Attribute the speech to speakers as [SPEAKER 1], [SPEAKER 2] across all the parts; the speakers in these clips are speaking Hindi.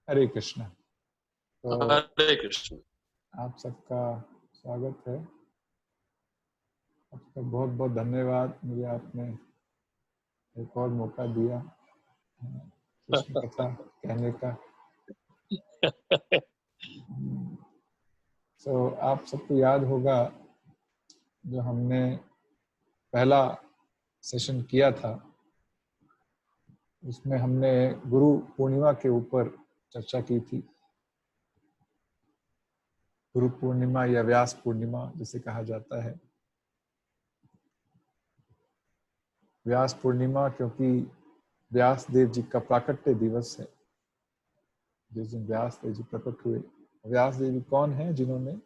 [SPEAKER 1] हरे कृष्णा। तो
[SPEAKER 2] हरे कृष्ण।
[SPEAKER 1] आप सबका स्वागत है। आपका बहुत बहुत धन्यवाद, मुझे आपने एक और मौका दिया कृष्ण कथा कहने का। तो आप सबको याद होगा जो हमने पहला सेशन किया था, उसमें हमने गुरु पूर्णिमा के ऊपर चर्चा की थी। गुरु पूर्णिमा या व्यास पूर्णिमा जिसे कहा जाता है। व्यास पूर्णिमा क्योंकि व्यास देव जी का प्राकट्य दिवस है, जिस दिन व्यास देव जी प्रकट हुए। व्यास देव जी कौन है? जिन्होंने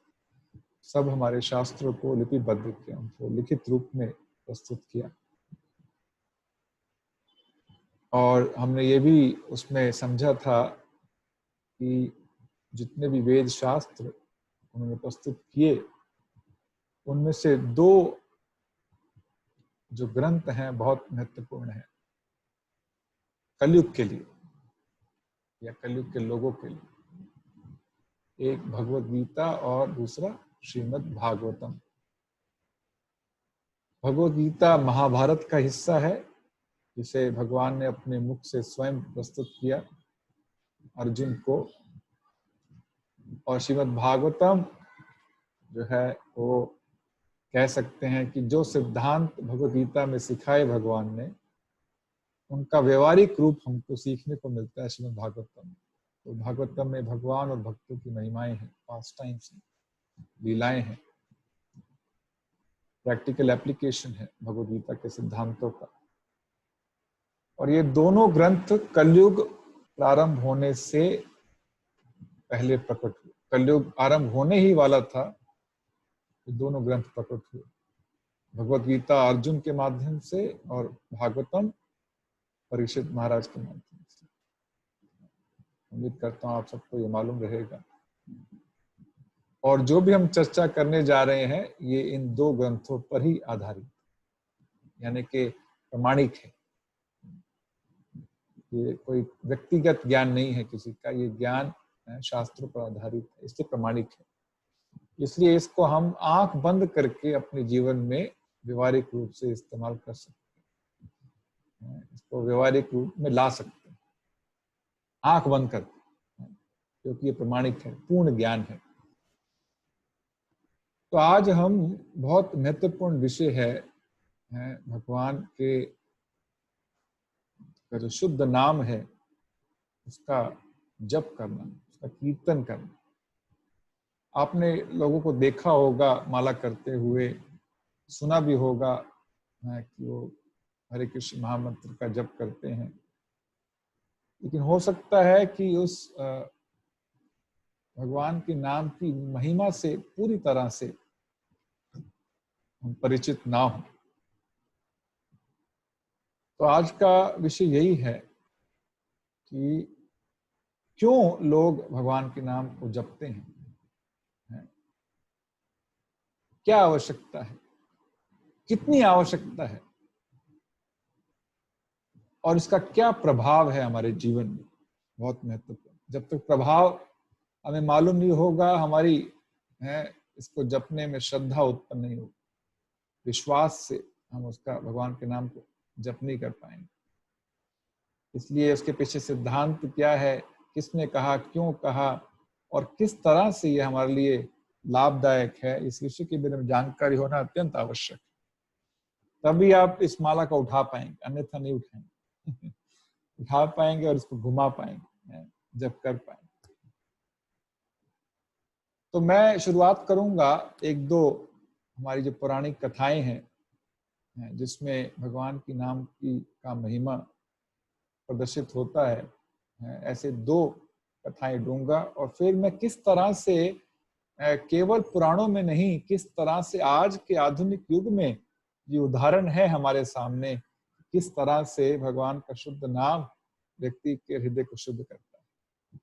[SPEAKER 1] सब हमारे शास्त्रों को लिपिबद्ध किया, उनको लिखित रूप में प्रस्तुत किया। और हमने ये भी उसमें समझा था कि जितने भी वेद शास्त्र उन्होंने प्रस्तुत किए, उनमें से दो जो ग्रंथ हैं बहुत महत्वपूर्ण हैं कलयुग के लिए या कलयुग के लोगों के लिए। एक भगवत गीता और दूसरा श्रीमद् भागवतम। भगवत गीता महाभारत का हिस्सा है, जिसे भगवान ने अपने मुख से स्वयं प्रस्तुत किया अर्जुन को। और श्रीमद् भागवतम जो है वो कह सकते हैं कि जो सिद्धांत भगवत गीता में सिखाए भगवान ने, उनका व्यवहारिक रूप हमको सीखने को मिलता है श्रीमद् भागवतम में। तो भागवतम में भगवान और भक्तों की महिमाएं हैं, पास्ट टाइम्स हैं, लीलाएं हैं, प्रैक्टिकल एप्लीकेशन है भगवत गीता के सिद्धांतों का। और ये दोनों ग्रंथ कलयुग प्रारंभ होने से पहले प्रकट हुए। कलयुग आरंभ होने ही वाला था, ये दोनों ग्रंथ प्रकट हुए। भगवत गीता अर्जुन के माध्यम से और भागवतम परीक्षित महाराज के माध्यम से। उम्मीद करता हूँ आप सबको ये मालूम रहेगा। और जो भी हम चर्चा करने जा रहे हैं ये इन दो ग्रंथों पर ही आधारित, यानी कि प्रमाणिक है। ये कोई व्यक्तिगत ज्ञान नहीं है किसी का, ये ज्ञान शास्त्रों पर आधारित है, इसलिए प्रमाणिक है। इसलिए इसको हम आंख बंद करके अपने जीवन में व्यवहारिक रूप से इस्तेमाल कर सकते हैं, इसको व्यवहारिक रूप में ला सकते हैं आंख बंद करके, क्योंकि ये प्रमाणिक है, पूर्ण ज्ञान है। तो आज हम बहुत महत्वपूर्ण विषय है भगवान के का जो शुद्ध नाम है उसका जप करना, उसका कीर्तन करना। आपने लोगों को देखा होगा माला करते हुए, सुना भी होगा कि वो हरे कृष्ण महामंत्र का जप करते हैं। लेकिन हो सकता है कि उस भगवान के नाम की महिमा से पूरी तरह से हम परिचित ना हो। तो आज का विषय यही है कि क्यों लोग भगवान के नाम को जपते हैं, क्या आवश्यकता है, कितनी आवश्यकता है, और इसका क्या प्रभाव है हमारे जीवन में। बहुत महत्वपूर्ण। जब तक प्रभाव हमें मालूम नहीं होगा, हमारी इसको जपने में श्रद्धा उत्पन्न नहीं होगी, विश्वास से हम उसका भगवान के नाम को जप नहीं कर पाएंगे। इसलिए उसके पीछे सिद्धांत क्या है, किसने कहा, क्यों कहा और किस तरह से यह हमारे लिए लाभदायक है, इस विषय के बारे में जानकारी होना अत्यंत आवश्यक है। तभी आप इस माला को उठा पाएंगे, अन्यथा नहीं उठाएंगे। उठा पाएंगे और इसको घुमा पाएंगे, जब कर पाएंगे। तो मैं शुरुआत करूंगा एक दो हमारी जो पौराणिक कथाएं हैं जिसमें भगवान की नाम की का महिमा प्रदर्शित होता है। ऐसे दो कथाएं दूंगा और फिर मैं किस तरह से केवल पुराणों में नहीं, किस तरह से आज के आधुनिक युग में ये उदाहरण है हमारे सामने, किस तरह से भगवान का शुद्ध नाम व्यक्ति के हृदय को शुद्ध करता है,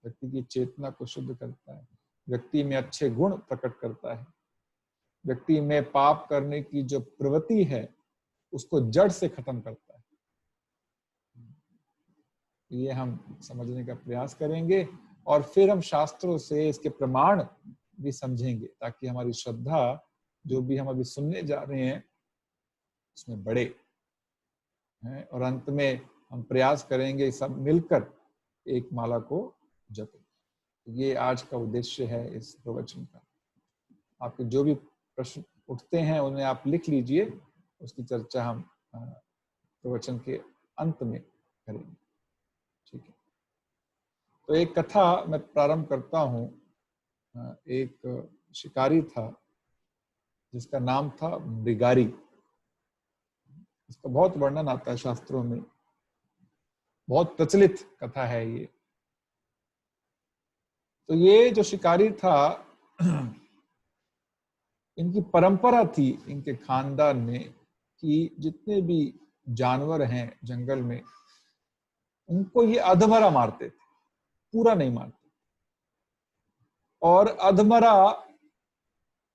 [SPEAKER 1] व्यक्ति की चेतना को शुद्ध करता है, व्यक्ति में अच्छे गुण प्रकट करता है, व्यक्ति में पाप करने की जो प्रवृत्ति है उसको जड़ से खत्म करता है। ये हम समझने का प्रयास करेंगे और फिर हम शास्त्रों से इसके प्रमाण भी समझेंगे, ताकि हमारी श्रद्धा जो भी हम अभी सुनने जा रहे हैं उसमें बढ़े हैं, और अंत में हम प्रयास करेंगे सब मिलकर एक माला को जपें। ये आज का उद्देश्य है इस प्रवचन का। आपके जो भी प्रश्न उठते हैं उन्हें आप लिख लीजिए, उसकी चर्चा हम प्रवचन के अंत में करेंगे। ठीक है, तो एक कथा मैं प्रारंभ करता हूँ। एक शिकारी था जिसका नाम था मृगारी। इसका बहुत वर्णन आता है शास्त्रों में, बहुत प्रचलित कथा है ये। तो ये जो शिकारी था, इनकी परंपरा थी इनके खानदान में कि जितने भी जानवर हैं जंगल में, उनको ये अधमरा मारते थे, पूरा नहीं मारते। और अधमरा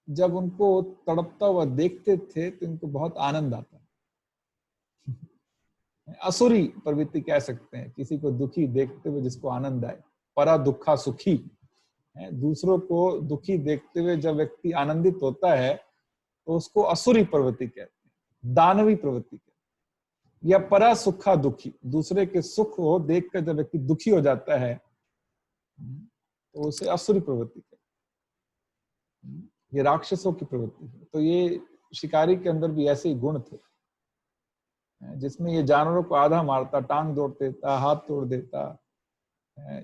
[SPEAKER 1] जब उनको तड़पता हुआ देखते थे तो इनको बहुत आनंद आता। असुरी प्रवृत्ति कह सकते हैं, किसी को दुखी देखते हुए जिसको आनंद आए। परा दुखा सुखी है, दूसरों को दुखी देखते हुए जब व्यक्ति आनंदित होता है तो उसको असुरी प्रवृत्ति कहते हैं, दानवी प्रवृत्ति कहते हैं। या परा सुखा दुखी, दूसरे के सुख को देखकर जब व्यक्ति दुखी हो जाता है तो उसे असुरी प्रवृत्ति कहते हैं। ये राक्षसों की प्रवृत्ति है। तो ये शिकारी के अंदर भी ऐसे ही गुण थे, जिसमें ये जानवरों को आधा मारता, टांग तोड़ देता, हाथ तोड़ देता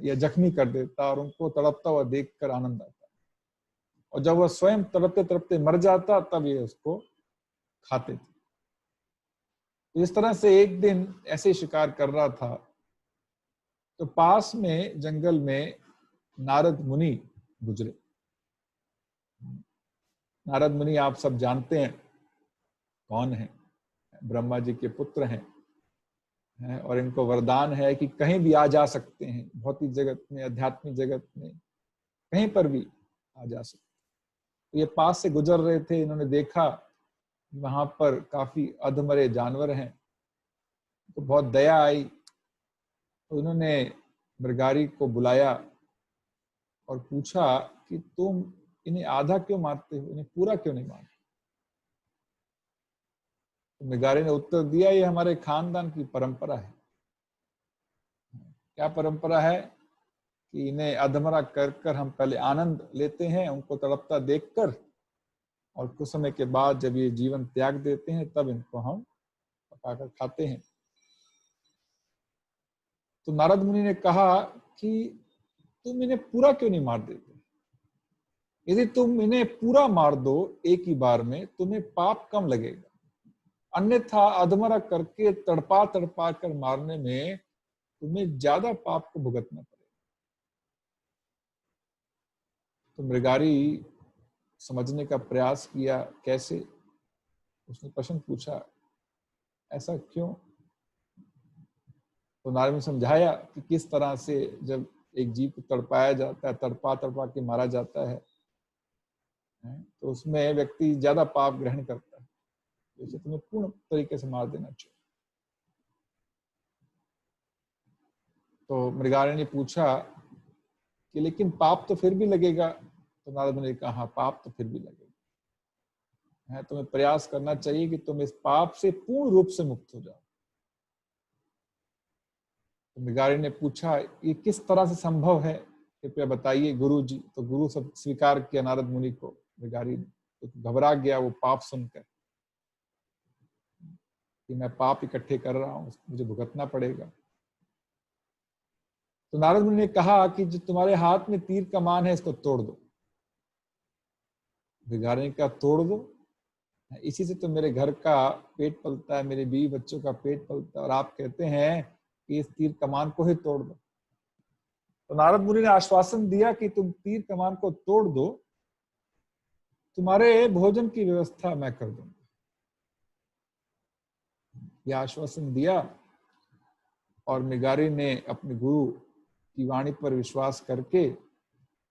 [SPEAKER 1] या जख्मी कर देता, और उनको तड़पता हुआ देखकर आनंद आता। और जब वह स्वयं तड़पते तड़पते मर जाता तब ये उसको खाते थे। इस तरह से एक दिन ऐसे शिकार कर रहा था तो पास में जंगल में नारद मुनि गुजरे। नारद मुनि आप सब जानते हैं कौन है, ब्रह्मा जी के पुत्र हैं, और इनको वरदान है कि कहीं भी आ जा सकते हैं, भौतिक जगत में, आध्यात्मिक जगत में, कहीं पर भी आ जा सकते। तो ये पास से गुजर रहे थे, इन्होंने देखा वहां पर काफी अधमरे जानवर हैं, तो बहुत दया आई। तो इन्होंने मृगारी को बुलाया और पूछा कि तुम इन्हें आधा क्यों मारते हो, इन्हें पूरा क्यों नहीं मारते? तो मृगारी ने उत्तर दिया, ये हमारे खानदान की परंपरा है। क्या परंपरा है? कि इन्हें अधमरा कर कर हम पहले आनंद लेते हैं उनको तड़पता देखकर, और कुछ समय के बाद जब ये जीवन त्याग देते हैं तब इनको हम पकाकर खाते हैं। तो नारद मुनि ने कहा कि तुम इन्हें पूरा क्यों नहीं मार देते? यदि तुम इन्हें पूरा मार दो एक ही बार में, तुम्हें पाप कम लगेगा, अन्यथा अधमरा करके तड़पा तड़पा कर मारने में तुम्हें ज्यादा पाप को भुगतना पड़ेगा। तो मृगारी समझने का प्रयास किया, कैसे? उसने प्रश्न पूछा, ऐसा क्यों? तो नारद ने समझाया कि किस तरह से जब एक जीव को तड़पाया जाता है, तड़पा तड़पा के मारा जाता है, तो उसमें व्यक्ति ज्यादा पाप ग्रहण करता है, जैसे तुम्हें पूर्ण तरीके से मार देना चाहिए। तो मृगारी ने पूछा कि लेकिन पाप तो फिर भी लगेगा। तो नारद ने कहा, हाँ, पाप तो फिर भी लगेगा, तुम्हें प्रयास करना चाहिए कि तुम इस पाप से पूर्ण रूप से मुक्त हो जाओ। तो मृगारी ने पूछा, ये किस तरह से संभव है, कृपया बताइए गुरु जी। तो गुरु सब स्वीकार किया नारद मुनि को। मृगारी तो घबरा गया वो पाप सुनकर कि मैं पाप इकट्ठे कर रहा हूँ, मुझे भुगतना पड़ेगा। तो नारद मुनि ने कहा कि जो तुम्हारे हाथ में तीर कमान है इसको तोड़ दो। मृगारी ने कहा, तोड़ दो? इसी से तो मेरे घर का पेट पलता है, मेरे बीवी बच्चों का पेट पलता है, और आप कहते हैं कि इस तीर कमान को ही तोड़ दो। तो नारद मुनि ने आश्वासन दिया कि तुम तीर कमान को तोड़ दो, तुम्हारे भोजन की व्यवस्था मैं कर दूंगा। यह आश्वासन दिया, और मृगारी ने अपने गुरु की वाणी पर विश्वास करके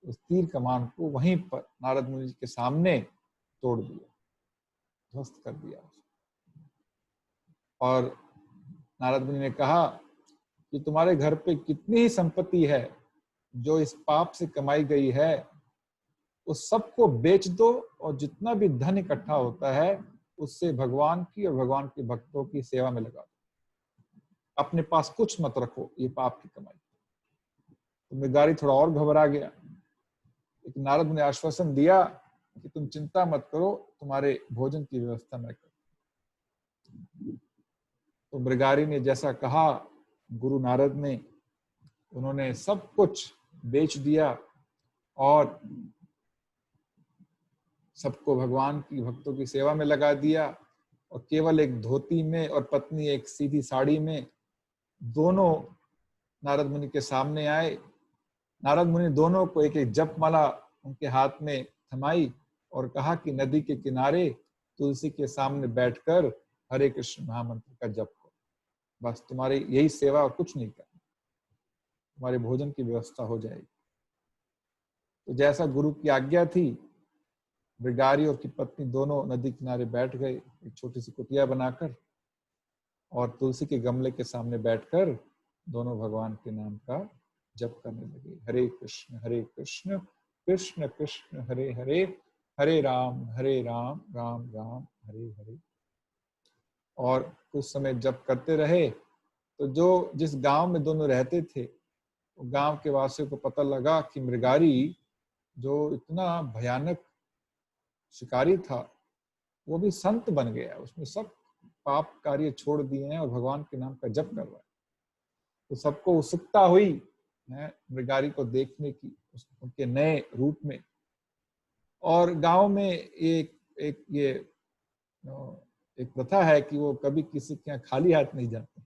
[SPEAKER 1] उस तीर कमान को वहीं पर नारद मुनि के सामने तोड़ दिया, ध्वस्त कर दिया। और नारद मुनि ने कहा कि तुम्हारे घर पे कितनी ही संपत्ति है जो इस पाप से कमाई गई है, उस सबको बेच दो और जितना भी धन इकट्ठा होता है उससे भगवान की और भगवान के भक्तों की सेवा में लगा दो। अपने पास कुछ मत रखो, ये पाप की कमाई। तो मृगारी थोड़ा और घबरा गया, लेकिन नारद ने आश्वासन दिया कि तुम चिंता मत करो, तुम्हारे भोजन की व्यवस्था मैं करूं। तो मृगारी ने जैसा कहा, गुरु नारद ने, उन्होंने सब कुछ बेच दिया और सबको भगवान की भक्तों की सेवा में लगा दिया। और केवल एक धोती में और पत्नी एक सीधी साड़ी में दोनों नारद मुनि के सामने आए। नारद मुनि दोनों को एक एक जप माला उनके हाथ में थमाई और कहा कि नदी के किनारे तुलसी के सामने बैठकर हरे कृष्ण महामंत्र का जप करो, बस तुम्हारी यही सेवा और कुछ नहीं करना, तुम्हारे भोजन की व्यवस्था हो जाएगी। तो जैसा गुरु की आज्ञा थी, मृगारी और की पत्नी दोनों नदी किनारे बैठ गए, एक छोटी सी कुटिया बनाकर, और तुलसी के गमले के सामने बैठकर दोनों भगवान के नाम का जप करने लगे। हरे कृष्ण कृष्ण कृष्ण हरे हरे, हरे राम राम राम हरे हरे। और कुछ समय जप करते रहे तो जो जिस गांव में दोनों रहते थे, वो गांव के वासियों को पता लगा कि मृगारी जो इतना भयानक शिकारी था वो भी संत बन गया, उसने सब पाप कार्य छोड़ दिए हैं और भगवान के नाम का जप कर रहा है। तो सबको उत्सुकता हुई मृगारी को देखने की, उनके नए रूप में। और गांव में एक एक ये एक प्रथा है कि वो कभी किसी के यहाँ खाली हाथ नहीं जाते।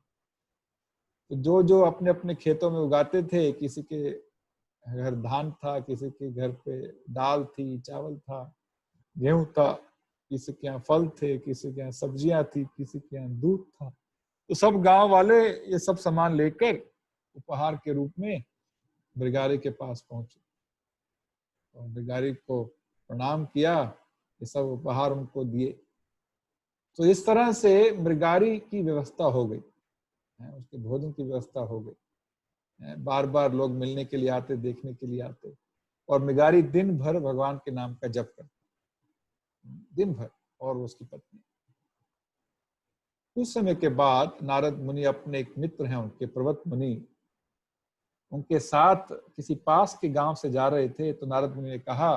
[SPEAKER 1] तो जो जो अपने अपने खेतों में उगाते थे, किसी के घर धान था, किसी के घर पे दाल थी, चावल था, गेहूं था, किसी के यहाँ फल थे, किसी के यहाँ सब्जियां थी, किसी के यहाँ दूध था। तो सब गांव वाले ये सब सामान लेकर उपहार के रूप में मृगारी के पास पहुंचे और मृगारी को प्रणाम किया, ये सब उपहार उनको दिए। तो इस तरह से मृगारी की व्यवस्था हो गई, उसके भोजन की व्यवस्था हो गई। बार बार लोग मिलने के लिए आते, देखने के लिए आते, और मृगारी दिन भर भगवान के नाम का जप करते, दिन भर, और उसकी पत्नी। कुछ समय के बाद नारद मुनि अपने एक मित्र हैं उनके, पर्वत मुनि, उनके साथ किसी पास के गांव से जा रहे थे। तो नारद मुनि ने कहा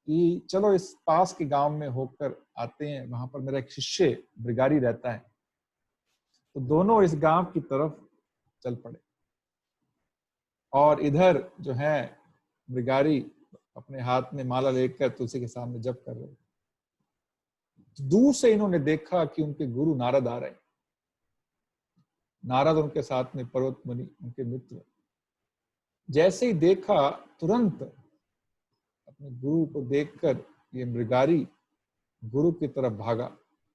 [SPEAKER 1] कि चलो इस पास के गांव में होकर आते हैं, वहां पर मेरा एक शिष्य मृगारी रहता है। तो दोनों इस गांव की तरफ चल पड़े और इधर जो है मृगारी अपने हाथ में माला लेकर तुलसी के सामने जप कर रहे। दूर से इन्होंने देखा कि उनके गुरु नारद आ रहे हैं। नारद उनके साथ में पर्वत मुनि, उनके मित्र, जैसे ही देखा तुरंत अपने गुरु को देखकर ये मृगारी गुरु की तरफ भागा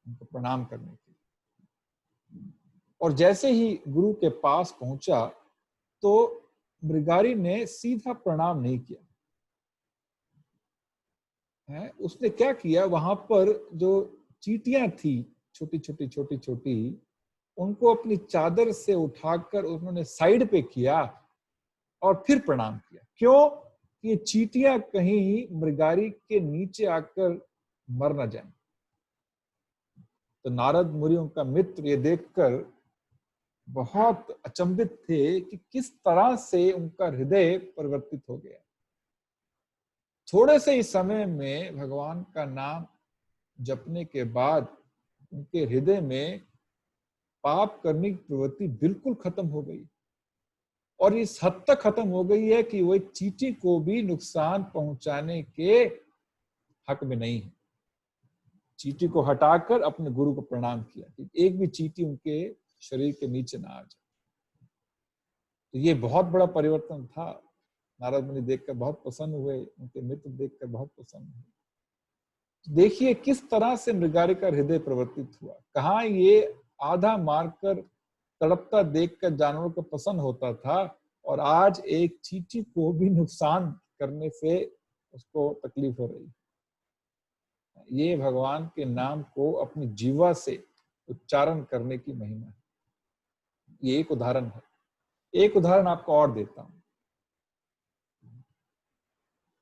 [SPEAKER 1] उनको प्रणाम करने के लिए। और जैसे ही गुरु के पास पहुंचा तो मृगारी ने सीधा प्रणाम नहीं किया है। उसने क्या किया, वहां पर जो चींटियां थी छोटी छोटी, उनको अपनी चादर से उठाकर उन्होंने साइड पे किया और फिर प्रणाम किया। क्यों? ये चींटियां कहीं मृगारी के नीचे आकर मर न जाए। तो नारद मुनि, उनका मित्र, ये देखकर बहुत अचंभित थे कि किस तरह से उनका हृदय परिवर्तित हो गया। थोड़े से ही समय में भगवान का नाम जपने के बाद उनके हृदय में पाप करने की प्रवृत्ति बिल्कुल खत्म हो गई, और इस हद तक खत्म हो गई है कि वो चींटी को भी नुकसान पहुंचाने के हक में नहीं है। चींटी को हटाकर अपने गुरु को प्रणाम किया कि एक भी चींटी उनके शरीर के नीचे ना आ जाए। तो ये बहुत बड़ा परिवर्तन था। नारद मुनि देखकर बहुत प्रसन्न हुए, उनके मित्र देखकर बहुत प्रसन्न हुए। देखिए किस तरह से मृगारी का हृदय परिवर्तित हुआ। कहाँ ये आधा मारकर तड़पता देखकर जानवरों को पसंद होता था, और आज एक चींटी को भी नुकसान करने से उसको तकलीफ हो रही। ये भगवान के नाम को अपनी जीवा से उच्चारण करने की महिमा है। ये एक उदाहरण है। एक उदाहरण आपको और देता हूं।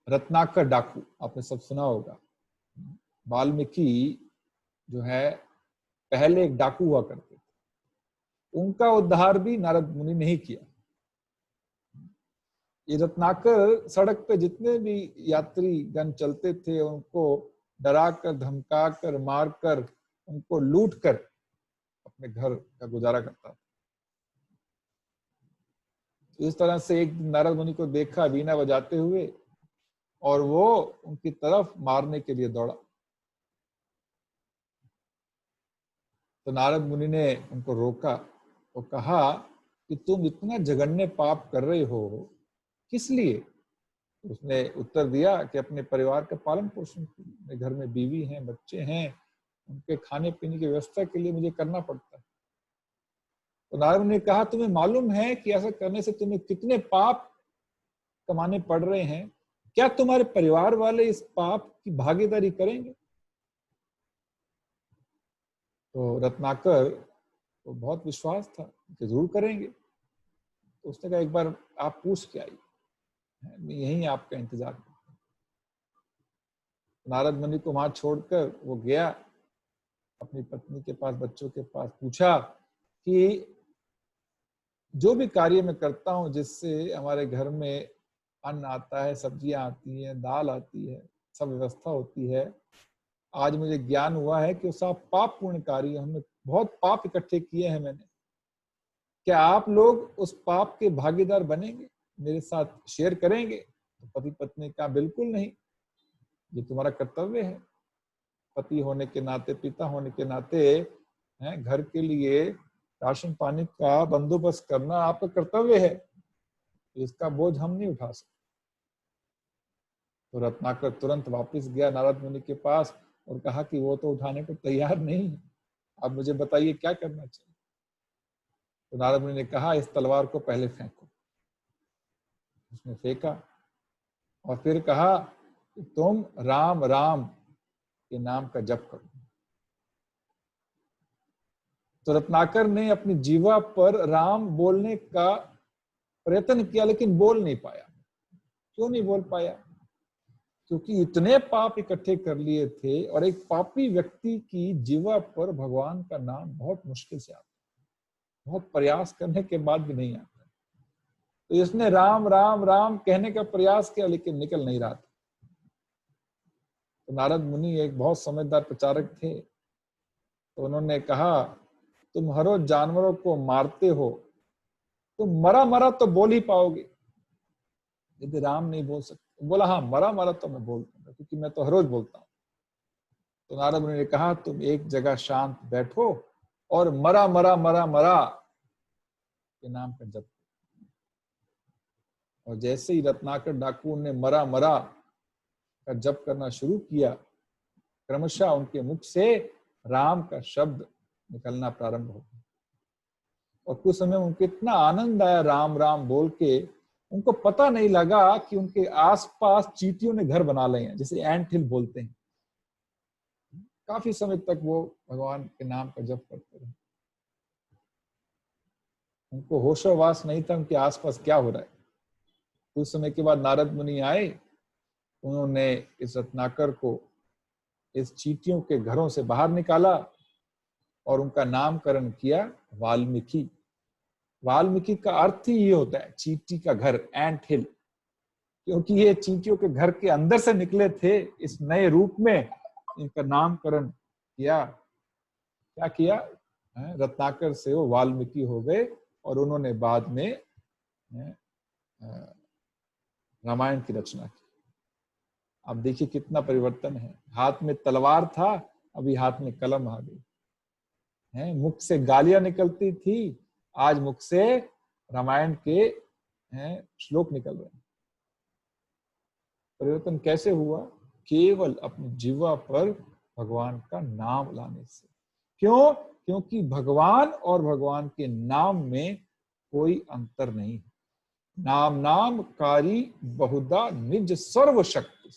[SPEAKER 1] रत्नाकर डाकू आपने सब सुना होगा। वाल्मीकि जो है पहले एक डाकू हुआ करते थे, उनका उद्धार भी नारद मुनि ने ही किया। ये रत्नाकर सड़क पे जितने भी यात्री गण चलते थे उनको डराकर, धमकाकर, मारकर, उनको लूटकर अपने घर का गुजारा करता था। तो इस तरह से एक दिन नारद मुनि को देखा वीणा बजाते हुए और वो उनकी तरफ मारने के लिए दौड़ा। तो नारद मुनि ने उनको रोका और कहा कि तुम इतना जघन्य पाप कर रहे हो, किस लिए? उसने उत्तर दिया कि अपने परिवार का पालन पोषण के लिए, मेरे घर में बीवी हैं, बच्चे हैं, उनके खाने पीने की व्यवस्था के लिए मुझे करना पड़ता है। तो नारद ने कहा तुम्हें मालूम है कि ऐसा करने से तुम्हें कितने पाप कमाने पड़ रहे हैं? क्या तुम्हारे परिवार वाले इस पाप की भागीदारी करेंगे? तो रत्नाकर को बहुत विश्वास था कि जरूर करेंगे। तो उसने कहा एक बार आप पूछ के आइए, मैं यहीं आपका इंतजार करता हूं। नारद मुनि को वहां छोड़कर वो गया अपनी पत्नी के पास, बच्चों के पास, पूछा कि जो भी कार्य मैं करता हूं जिससे हमारे घर में अन्न आता है, सब्जियां आती हैं, दाल आती है, सब व्यवस्था होती है, आज मुझे ज्ञान हुआ है कि वो सब पाप पूर्ण कार्य, हमने बहुत पाप इकट्ठे किए हैं मैंने। क्या आप लोग उस पाप के भागीदार बनेंगे, मेरे साथ शेयर करेंगे? तो पति पत्नी ने कहा बिल्कुल नहीं, ये तुम्हारा कर्तव्य है। पति होने के नाते, पिता होने के नाते, घर के लिए राशन पानी का बंदोबस्त करना आपका कर्तव्य है, इसका बोझ हम नहीं उठा सकते। तो रत्नाकर तुरंत वापस गया नारद मुनि के पास और कहा कि वो तो उठाने को तैयार नहीं है, अब मुझे बताइए क्या करना चाहिए। तो नारद मुनि ने कहा इस तलवार को पहले फेंको। उसने फेंका और फिर कहा कि तुम राम राम के नाम का जप करो। तो रत्नाकर ने अपनी जीवा पर राम बोलने का प्रयत्न किया लेकिन बोल नहीं पाया। क्यों नहीं बोल पाया? क्योंकि इतने पाप इकट्ठे कर लिए थे और एक पापी व्यक्ति की जीवा पर भगवान का नाम बहुत मुश्किल से आता, बहुत प्रयास करने के बाद भी नहीं आता। तो इसने राम राम राम कहने का प्रयास किया लेकिन निकल नहीं रहा था। तो नारद मुनि एक बहुत समझदार प्रचारक थे, तो उन्होंने कहा तुम हर रोज जानवरों को मारते हो, तुम मरा मरा तो बोल ही पाओगे, यदि राम नहीं बोल सकते। बोला हाँ मरा मरा तो मैं बोल दूंगा क्योंकि मैं तो हर रोज बोलता हूँ। तो नारद मुनि ने कहा तुम एक जगह शांत बैठो और मरा मरा मरा मरा के नाम का जप। और जैसे ही रत्नाकर डाकू ने मरा मरा का जप करना शुरू किया, क्रमशः उनके मुख से राम का शब्द निकलना प्रारंभ हो गया। और कुछ समय उनको इतना आनंद आया राम राम बोल के, उनको पता नहीं लगा कि उनके आसपास चींटियों ने घर बना लिए हैं, जैसे एंट हिल बोलते हैं। काफी समय तक वो भगवान के नाम का जप करते रहे। उनको होशोवास नहीं था उनके आसपास क्या हो रहा है। कुछ समय के बाद नारद मुनि आए, उन्होंने इस रत्नाकर को इस चींटियों के घरों से बाहर निकाला और उनका नामकरण किया वाल्मीकि। वाल्मीकि का अर्थ ही ये होता है चींटी का घर, एंट हिल, क्योंकि ये चींटियों के घर के अंदर से निकले थे। इस नए रूप में इनका नामकरण किया। क्या किया? रत्नाकर से वो वाल्मीकि हो गए और उन्होंने बाद में रामायण की रचना की। अब देखिए कितना परिवर्तन है। हाथ में तलवार था, अभी हाथ में कलम आ गई है। मुख से गालियां निकलती थी, आज मुख से रामायण के श्लोक निकल रहे हैं। परिवर्तन कैसे हुआ? केवल अपनी जीवा पर भगवान का नाम लाने से। क्यों? क्योंकि भगवान और भगवान के नाम में कोई अंतर नहीं है। नाम नाम कारी बहुधा निज सर्वशक्ति।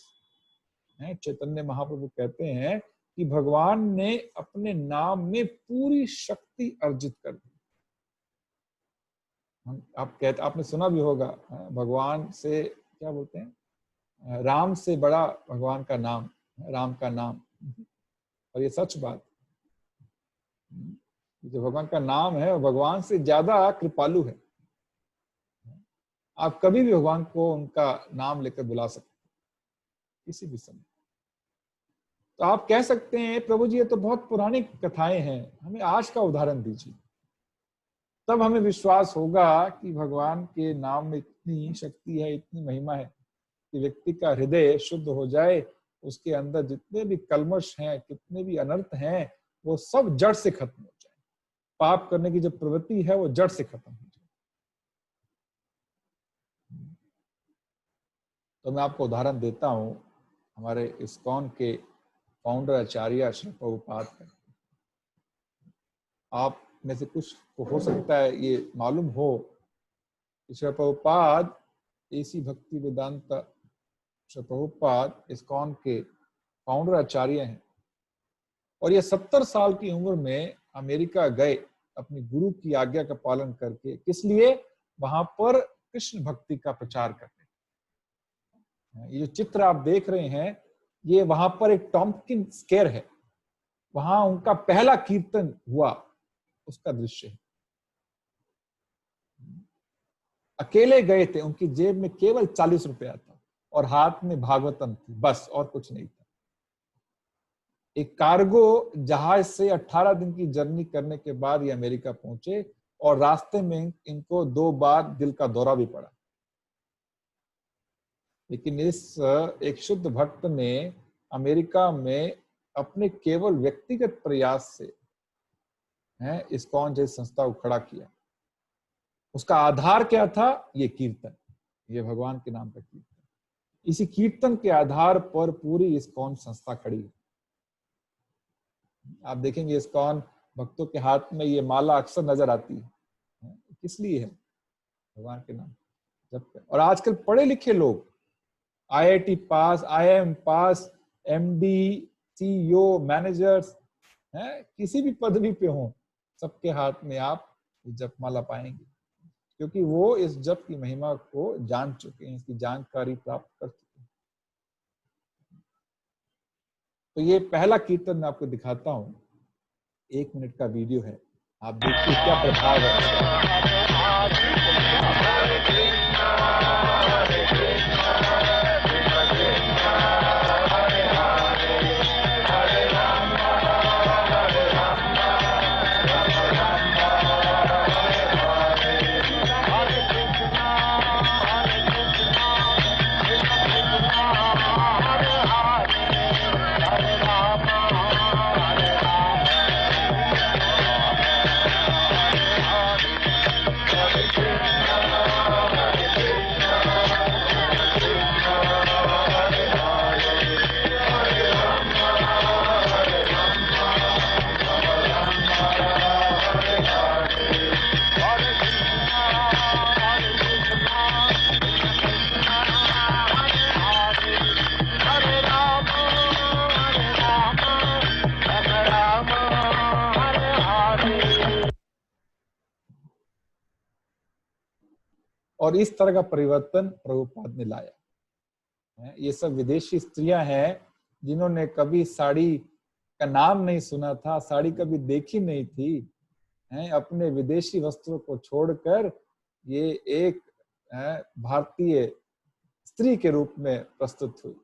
[SPEAKER 1] चैतन्य महाप्रभु कहते हैं कि भगवान ने अपने नाम में पूरी शक्ति अर्जित कर दी। हम आप कहते आपने सुना भी होगा, भगवान से क्या बोलते हैं, राम से बड़ा भगवान का नाम, राम का नाम। और ये सच बात, जो भगवान का नाम है वो भगवान से ज्यादा कृपालु है। आप कभी भी भगवान को उनका नाम लेकर बुला सकते हैं किसी भी समय। तो आप कह सकते हैं प्रभु जी ये तो बहुत पुरानी कथाएं हैं, हमें आज का उदाहरण दीजिए। तब हमें विश्वास होगा कि भगवान के नाम में इतनी शक्ति है, इतनी महिमा है कि व्यक्ति का हृदय शुद्ध हो जाए, उसके अंदर जितने भी कल्मश हैं, कितने भी अनर्थ हैं, वो सब जड़ से खत्म हो जाए। पाप करने की जो प्रवृत्ति है वो जड़ से खत्म हो जाए। तो मैं आपको उदाहरण देता हूं हमारे इस्कॉन के फाउंडर आचार्य श्री प्रभुपाद का। आप में से कुछ को हो सकता है ये मालूम हो कि श्री प्रभुपाद एसी भक्ति वेदांत श्री प्रभुपाद इस्कॉन के फाउंडर आचार्य हैं। और ये 70 साल की उम्र में अमेरिका गए अपनी गुरु की आज्ञा का पालन करके। किस लिए? वहां पर कृष्ण भक्ति का प्रचार करने। ये जो चित्र आप देख रहे हैं ये वहां पर एक टॉम्पकिन स्क्वायर है, वहां उनका पहला कीर्तन हुआ, उसका दृश्य है। अकेले गए थे, उनकी जेब में केवल 40 रुपया था और हाथ में भागवतम थी, बस और कुछ नहीं था। एक कार्गो जहाज से 18 दिन की जर्नी करने के बाद ये अमेरिका पहुंचे और रास्ते में इनको 2 बार दिल का दौरा भी पड़ा। लेकिन इस एक शुद्ध भक्त ने अमेरिका में अपने केवल व्यक्तिगत प्रयास से इस्कॉन जैसी संस्था को खड़ा किया। उसका आधार क्या था? ये कीर्तन, ये भगवान के नाम का कीर्तन। इसी कीर्तन के आधार पर पूरी इस्कॉन संस्था खड़ी है। आप देखेंगे इस्कॉन भक्तों के हाथ में ये माला अक्सर नजर आती है। किस लिए है? भगवान के नाम जब। और आजकल पढ़े लिखे लोग IIT पास, IIM पास, MD, CEO, मैनेजर्स हैं, किसी भी पदवी पे हो, सबके हाथ में आप जपमाला पाएंगे, क्योंकि वो इस जप की महिमा को जान चुके हैं, इसकी जानकारी प्राप्त कर चुके हैं। तो ये पहला कीर्तन मैं आपको दिखाता हूं, 1 मिनट का वीडियो है, आप देखिए क्या प्रभाव है। और इस तरह का परिवर्तन प्रभुपाद ने लाया। ये सब विदेशी स्त्रियां हैं जिन्होंने कभी साड़ी का नाम नहीं सुना था, साड़ी कभी देखी नहीं थी, अपने विदेशी वस्त्रों को छोड़कर ये एक भारतीय स्त्री के रूप में प्रस्तुत हुई।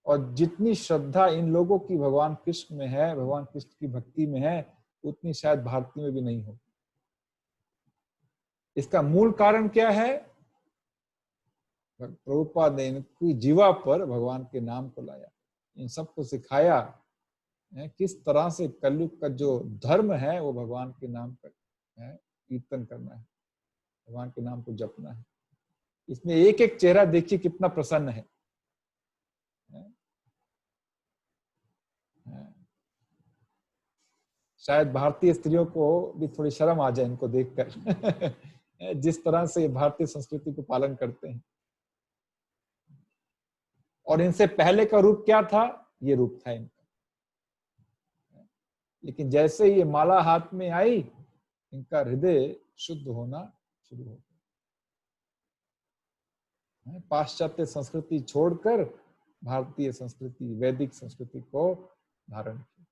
[SPEAKER 1] और जितनी श्रद्धा इन लोगों की भगवान कृष्ण में है, भगवान कृष्ण की भक्ति में है, उतनी शायद भारतीय में भी नहीं हो। इसका मूल कारण क्या है? प्रभुपाद ने इनकी जीवा पर भगवान के नाम को लाया, इन सबको सिखाया किस तरह से कलयुग का जो धर्म है वो भगवान के नाम पर कीर्तन करना है, भगवान के नाम को जपना है। इसमें एक एक चेहरा देखिए कितना प्रसन्न है। शायद भारतीय स्त्रियों को भी थोड़ी शर्म आ जाए इनको देखकर जिस तरह से भारतीय संस्कृति को पालन करते हैं। और इनसे पहले का रूप क्या था? ये रूप था इनका। लेकिन जैसे ये माला हाथ में आई, इनका हृदय शुद्ध होना शुरू हो गया। पाश्चात्य संस्कृति छोड़कर भारतीय संस्कृति, वैदिक संस्कृति को धारण किया।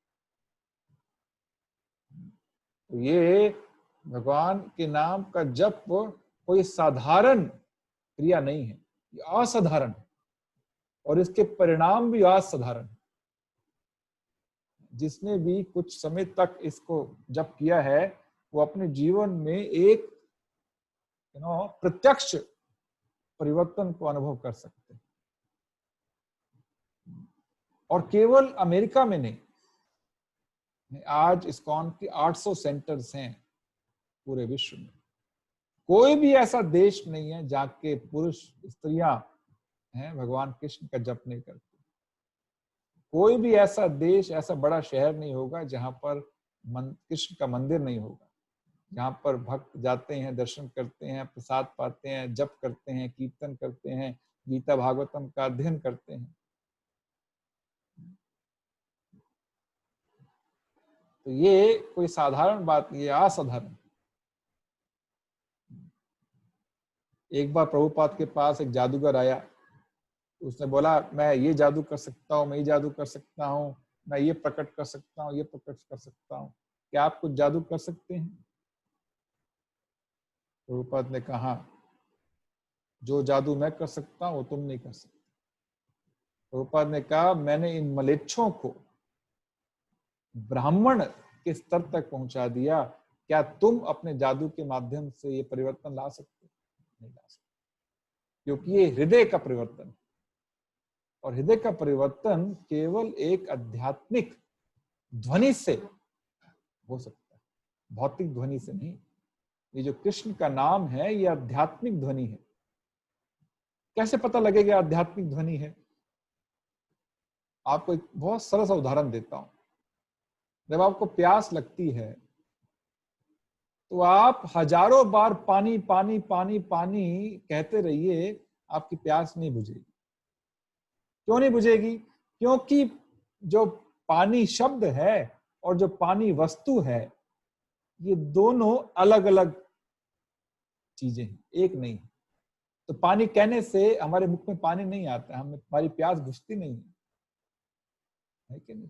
[SPEAKER 1] तो ये भगवान के नाम का जप कोई साधारण क्रिया नहीं है, ये असाधारण है और इसके परिणाम भी असाधारण है। जिसने भी कुछ समय तक इसको जप किया है वो अपने जीवन में एक प्रत्यक्ष परिवर्तन को अनुभव कर सकते हैं। और केवल अमेरिका में नहीं, आज इस्कॉन के 800 सेंटर्स हैं पूरे विश्व में। कोई भी ऐसा देश नहीं है जहाँ के पुरुष स्त्रियां हैं भगवान कृष्ण का जप नहीं करते। कोई भी ऐसा देश, ऐसा बड़ा शहर नहीं होगा जहां पर कृष्ण का मंदिर नहीं होगा, जहां पर भक्त जाते हैं, दर्शन करते हैं, प्रसाद पाते हैं, जप करते हैं, कीर्तन करते हैं, गीता भागवतम का अध्ययन करते हैं। तो ये कोई साधारण बात नहीं है, असाधारण। एक बार प्रभुपाद के पास एक जादूगर आया, उसने बोला मैं ये जादू कर सकता हूँ, मैं ये जादू कर सकता हूँ, मैं ये प्रकट कर सकता हूँ, ये प्रकट कर सकता हूँ, क्या आप कुछ जादू कर सकते हैं? प्रभुपाद ने कहा जो जादू मैं कर सकता हूँ वो तुम नहीं कर सकते। प्रभुपाद ने कहा मैंने इन मलेच्छों को ब्राह्मण के स्तर तक पहुंचा दिया, क्या तुम अपने जादू के माध्यम से ये परिवर्तन ला सकते? नहीं ला सकते, क्योंकि ये हृदय का परिवर्तन है और हृदय का परिवर्तन केवल एक आध्यात्मिक ध्वनि से हो सकता है, भौतिक ध्वनि से नहीं। ये जो कृष्ण का नाम है ये आध्यात्मिक ध्वनि है। कैसे पता लगेगा आध्यात्मिक ध्वनि है? आपको एक बहुत सरल सा उदाहरण देता हूं। जब आपको प्यास लगती है तो आप हजारों बार पानी पानी पानी पानी कहते रहिए, आपकी प्यास नहीं बुझेगी। क्यों नहीं बुझेगी? क्योंकि जो पानी शब्द है और जो पानी वस्तु है ये दोनों अलग अलग चीजें हैं, एक नहीं है। तो पानी कहने से हमारे मुख में पानी नहीं आता, हमारी प्यास बुझती नहीं है कि नहीं?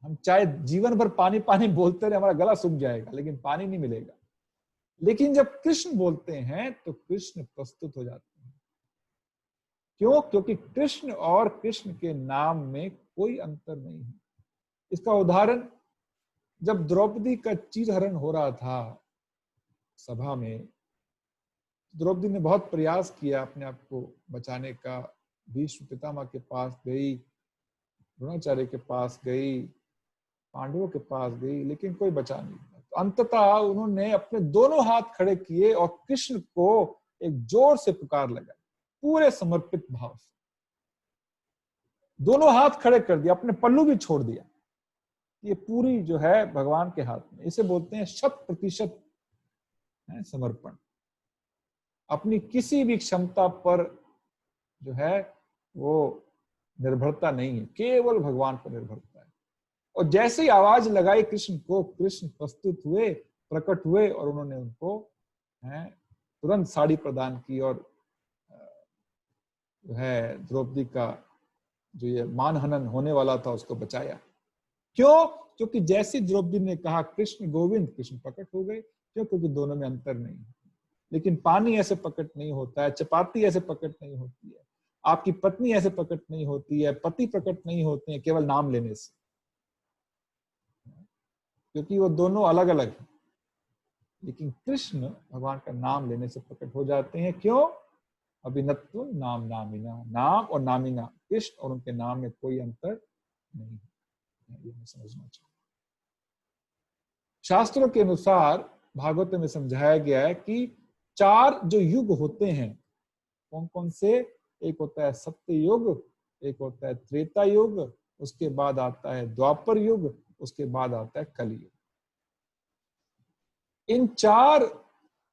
[SPEAKER 1] हम चाहे जीवन भर पानी पानी बोलते रहे, हमारा गला सूख जाएगा लेकिन पानी नहीं मिलेगा। लेकिन जब कृष्ण बोलते हैं तो कृष्ण प्रस्तुत हो जाते हैं। क्यों? क्योंकि कृष्ण और कृष्ण के नाम में कोई अंतर नहीं है। इसका उदाहरण, जब द्रौपदी का चीरहरण हो रहा था सभा में, द्रौपदी ने बहुत प्रयास किया अपने आप को बचाने का। भीष्म पितामह के पास गई, द्रोणाचार्य के पास गई, पांडवों के पास गई, लेकिन कोई बचा नहीं। तो अंततः उन्होंने अपने दोनों हाथ खड़े किए और कृष्ण को एक जोर से पुकार लगाई, पूरे समर्पित भाव से दोनों हाथ खड़े कर दिया, अपने पल्लू भी छोड़ दिया। ये पूरी जो है भगवान के हाथ में। इसे बोलते हैं 100% समर्पण। अपनी किसी भी क्षमता पर जो है वो निर्भरता नहीं है, केवल भगवान पर निर्भरता है। और जैसे ही आवाज लगाई कृष्ण को, कृष्ण प्रस्तुत हुए, प्रकट हुए और उन्होंने उनको तुरंत साड़ी प्रदान की और जो है द्रौपदी का जो ये मानहनन होने वाला था उसको बचाया। क्यों? क्योंकि जैसे द्रौपदी ने कहा कृष्ण गोविंद, कृष्ण प्रकट हो गए। क्यों? क्योंकि दोनों में अंतर नहीं है। लेकिन पानी ऐसे प्रकट नहीं होता है, चपाती ऐसे प्रकट नहीं होती है, आपकी पत्नी ऐसे प्रकट नहीं होती है, पति प्रकट नहीं होते हैं केवल नाम लेने से, क्योंकि वो दोनों अलग अलग हैं। लेकिन कृष्ण भगवान का नाम लेने से प्रकट हो जाते हैं। क्यों? अभिनत्व नाम नामिना, नाम और नामिना, कृष्ण और उनके नाम में कोई अंतर नहीं है। ये समझना चाहिए। शास्त्रों के अनुसार भागवत में समझाया गया है कि 4 जो युग होते हैं, कौन कौन से? एक होता है सत्य युग, एक होता है त्रेता युग, उसके बाद आता है द्वापर युग, उसके बाद आता है कलयुग। इन 4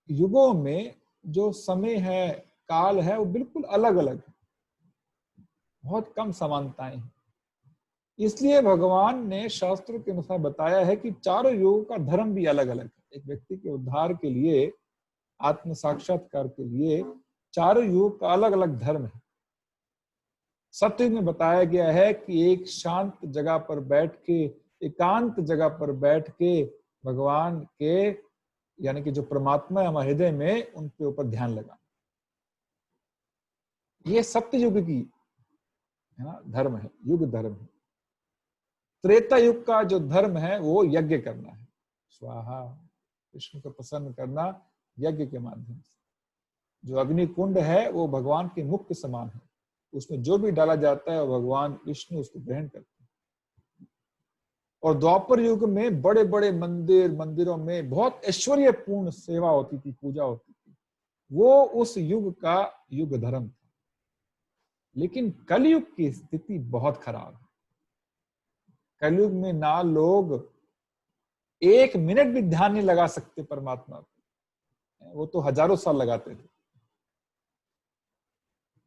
[SPEAKER 1] युगों में जो समय है, काल है, वो बिल्कुल अलग अलग है, बहुत कम समानताएं हैं। इसलिए भगवान ने शास्त्रों के अनुसार बताया है कि चारों युगों का धर्म भी अलग अलग है, एक व्यक्ति के उद्धार के लिए, आत्म साक्षात्कार के लिए चारों युग का अलग अलग धर्म है। सत्य में बताया गया है कि एक शांत जगह पर बैठ के, एकांत जगह पर बैठ के भगवान के, यानी कि जो परमात्मा है हमारे हृदय में, उनके ऊपर ध्यान लगा। ये सत्य युग की है ना धर्म है, युग धर्म है। त्रेता युग का जो धर्म है वो यज्ञ करना है, स्वाहा, विष्णु को प्रसन्न करना यज्ञ के माध्यम से। जो अग्नि कुंड है वो भगवान के मुख के समान है, उसमें जो भी डाला जाता है वो भगवान विष्णु उसको ग्रहण करते हैं। और द्वापर युग में बड़े बड़े मंदिरों में बहुत ऐश्वर्यपूर्ण सेवा होती थी, पूजा होती थी, वो उस युग का युग धर्म था। लेकिन कलयुग की स्थिति बहुत खराब है। कलयुग में ना लोग एक मिनट भी ध्यान नहीं लगा सकते परमात्मा को, वो तो हजारों साल लगाते थे।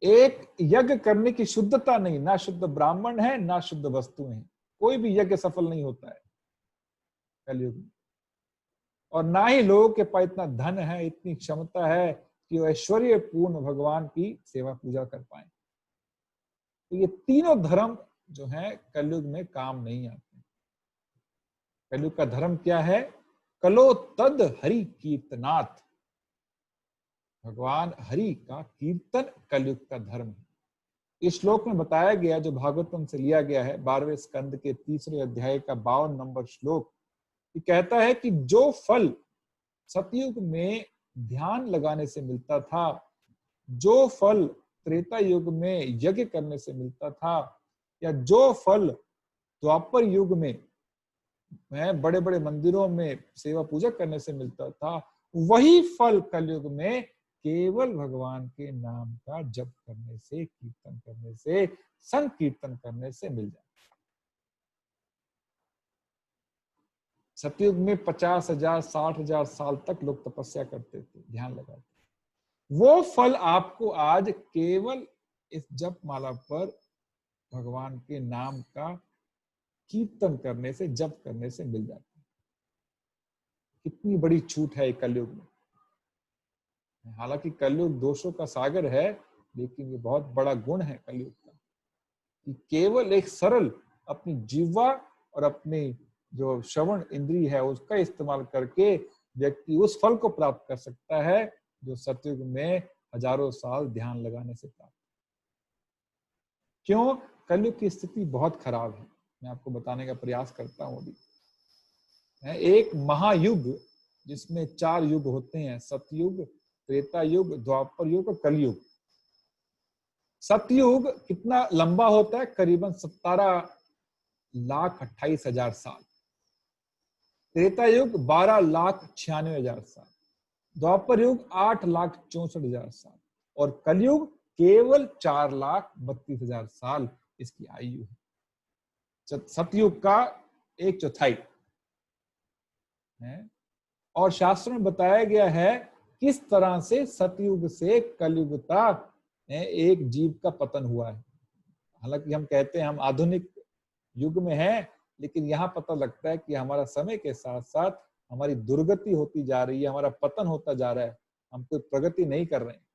[SPEAKER 1] एक यज्ञ करने की शुद्धता नहीं, ना शुद्ध ब्राह्मण है ना शुद्ध वस्तु है, कोई भी यज्ञ सफल नहीं होता है कलयुग में। और ना ही लोगों के पास इतना धन है, इतनी क्षमता है कि वो ऐश्वर्यपूर्ण भगवान की सेवा पूजा कर पाए। तो ये तीनों धर्म जो है कलयुग में काम नहीं आते। कलयुग का धर्म क्या है? कलो तद हरि कीर्तनाथ, भगवान हरि का कीर्तन कलयुग का धर्म है। इस श्लोक में बताया गया, जो भागवतम से लिया गया है, 12वें स्कंद के 3रे अध्याय का 52 नंबर श्लोक, ये कहता है कि जो फल सतयुग में ध्यान लगाने से मिलता था, जो फल त्रेता युग में यज्ञ करने से मिलता था, या जो फल द्वापर युग में बड़े बड़े मंदिरों में सेवा पूजा करने से मिलता था, वही फल कलयुग में केवल भगवान के नाम का जप करने से, कीर्तन करने से, संकीर्तन करने से मिल जाता। सतयुग में 50,000 60,000 साल तक लोग तपस्या करते थे, ध्यान लगाते थे। वो फल आपको आज केवल इस जप माला पर भगवान के नाम का कीर्तन करने से, जप करने से मिल जाता है। कितनी बड़ी छूट है कलयुग में। हालांकि कलयुग दोषों का सागर है, लेकिन ये बहुत बड़ा गुण है कलयुग का कि केवल एक सरल अपनी जीवा और अपनी जो श्रवण इंद्री है उसका इस्तेमाल करके व्यक्ति उस फल को प्राप्त कर सकता है जो सतयुग में हजारों साल ध्यान लगाने से प्राप्त। क्यों? कलयुग की स्थिति बहुत खराब है। मैं आपको बताने का प्रयास करता हूं। अभी एक महायुग जिसमें 4 युग होते हैं, सतयुग, त्रेता युग, द्वापर युग और कलयुग। सतयुग कितना लंबा होता है? करीबन 17,28,000 साल। त्रेता युग 12,96,000 साल। द्वापर युग 8,64,000 साल। और कलयुग केवल 4,32,000 साल इसकी आयु है। सतयुग का 1/4 है। और शास्त्रों में बताया गया है किस तरह से सतयुग से कलयुग तक एक जीव का पतन हुआ है। हालांकि हम कहते हैं हम आधुनिक युग में हैं, लेकिन यहाँ पता लगता है कि हमारा समय के साथ साथ हमारी दुर्गति होती जा रही है, हमारा पतन होता जा रहा है, हम कोई प्रगति नहीं कर रहे हैं।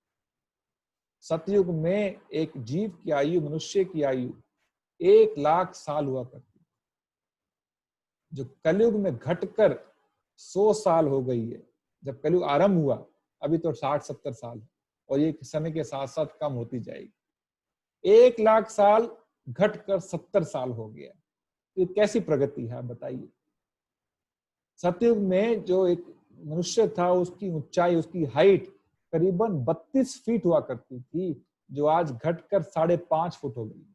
[SPEAKER 1] सतयुग में एक जीव की आयु, मनुष्य की आयु 1,00,000 साल हुआ करती, जो कलयुग में घटकर 100 साल हो गई है। जब कलयुग आरंभ हुआ अभी तो 60-70 साल है, और ये समय के साथ साथ कम होती जाएगी। 1,00,000 साल घटकर 70 साल हो गया। ये कैसी प्रगति है, बताइए। सतयुग में जो एक मनुष्य था उसकी ऊंचाई, उसकी हाइट करीबन 32 फीट हुआ करती थी, जो आज घटकर 5.5 फुट हो गई।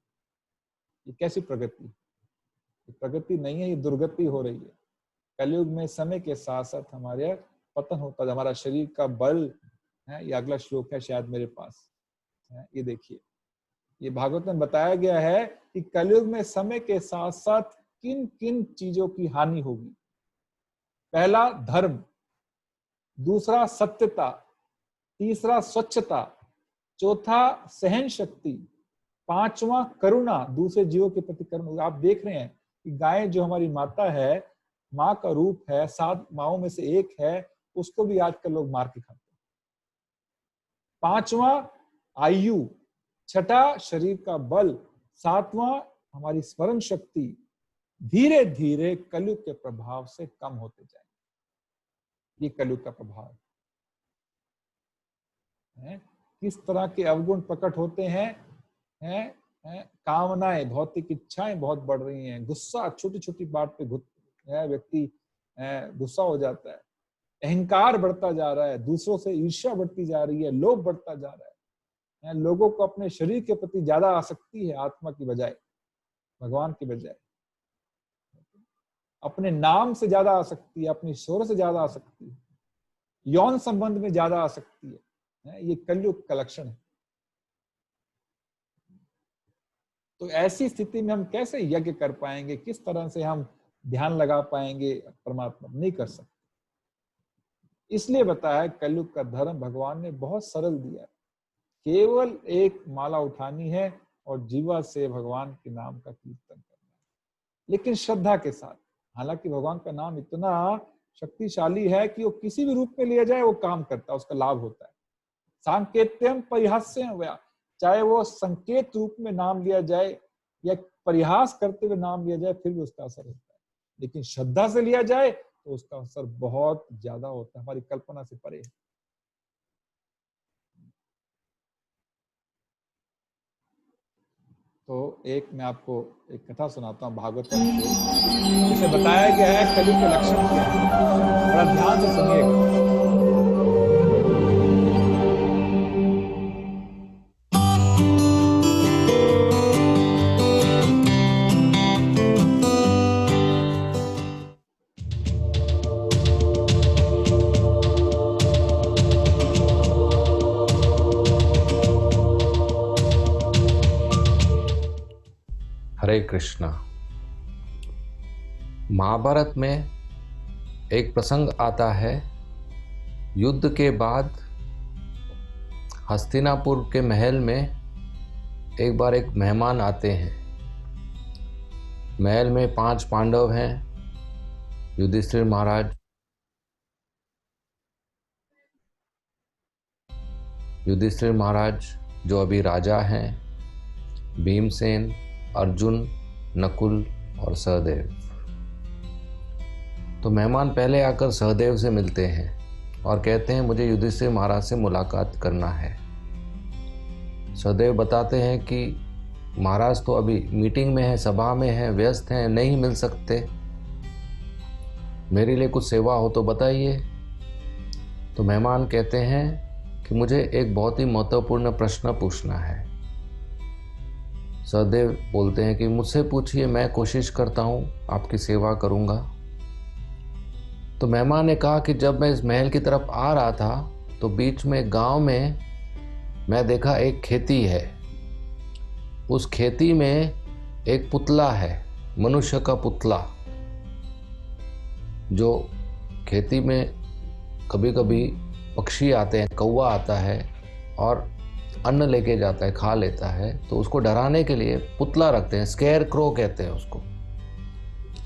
[SPEAKER 1] ये कैसी प्रगति? ये प्रगति नहीं है, ये दुर्गति हो रही है। कलयुग में समय के साथ साथ हमारे पतन होता है। हमारा शरीर का बल है, ये अगला श्लोक है शायद मेरे पास है, ये देखिए। ये भागवत में बताया गया है कि कलयुग में समय के साथ साथ किन किन चीजों की हानि होगी। पहला धर्म, दूसरा सत्यता, तीसरा स्वच्छता, चौथा सहन शक्ति, पांचवा करुणा, दूसरे जीवों के प्रति करुणा। आप देख रहे हैं कि गाय जो हमारी माता है माँ का रूप है, 7 माँओं में से एक है, उसको भी आजकल लोग मार के खाते हैं। 5वां आयु, 6ठा शरीर का बल, 7वां हमारी स्मरण शक्ति धीरे धीरे कलयुग के प्रभाव से कम होते जाएंगे। ये कलयुग का प्रभाव है। किस तरह के अवगुण प्रकट होते हैं? कामनाएं, भौतिक इच्छाएं बहुत बढ़ रही हैं, गुस्सा, छोटी छोटी बात पे व्यक्ति गुस्सा हो जाता है, अहंकार बढ़ता जा रहा है, दूसरों से ईर्ष्या बढ़ती जा रही है, लोभ बढ़ता जा रहा है, लोगों को अपने शरीर के प्रति ज्यादा आसक्ति है, आत्मा की बजाय, भगवान की बजाय अपने नाम से ज्यादा आसक्ति है, अपनी ईश्वर से ज्यादा आसक्ति है, यौन संबंध में ज्यादा आसक्ति है। ये कलयुग का लक्षण है। तो ऐसी स्थिति में हम कैसे यज्ञ कर पाएंगे? किस तरह से हम ध्यान लगा पाएंगे? परमात्मा नहीं कर सकते। इसलिए बताया कलयुग का धर्म भगवान ने बहुत सरल दिया है। केवल एक माला उठानी है और जीवा से भगवान के नाम का कीर्तन करना है, लेकिन श्रद्धा के साथ। हालांकि भगवान का नाम इतना शक्तिशाली है कि वो किसी भी रूप में लिया जाए वो काम करता है, उसका लाभ होता है। सांकेत्यम परिहास्यम व्या, चाहे वो संकेत रूप में नाम लिया जाए या परिहास करते हुए नाम लिया जाए, फिर भी उसका असर होता है। लेकिन श्रद्धा से लिया जाए तो उसका असर बहुत ज्यादा होता है, हमारी कल्पना से परे है। तो एक मैं आपको एक कथा सुनाता हूँ भागवतम से, जिसे बताया गया है कलयुग के लक्षण क्या है। बड़ा ध्यान से सुनिएगा।
[SPEAKER 2] हरे कृष्णा। महाभारत में एक प्रसंग आता है, युद्ध के बाद हस्तिनापुर के महल में एक बार एक मेहमान आते हैं। महल में 5 पांडव हैं, युधिष्ठिर महाराज जो अभी राजा हैं, भीमसेन, अर्जुन, नकुल और सहदेव। तो मेहमान पहले आकर सहदेव से मिलते हैं और कहते हैं मुझे युधिष्ठिर महाराज से मुलाकात करना है। सहदेव बताते हैं कि महाराज तो अभी मीटिंग में है, सभा में है, व्यस्त हैं, नहीं मिल सकते, मेरे लिए कुछ सेवा हो तो बताइए। तो मेहमान कहते हैं कि मुझे एक बहुत ही महत्वपूर्ण प्रश्न पूछना है। सहदेव बोलते हैं कि मुझसे पूछिए, मैं कोशिश करता हूँ, आपकी सेवा करूँगा। तो मेहमान ने कहा कि जब मैं इस महल की तरफ आ रहा था तो बीच में गांव में मैं देखा एक खेती है। उस खेती में एक पुतला है, मनुष्य का पुतला, जो खेती में कभी कभी पक्षी आते हैं, कौवा आता है और अन्न लेके जाता है, खा लेता है, तो उसको डराने के लिए पुतला रखते हैं, स्केयर क्रो कहते हैं उसको,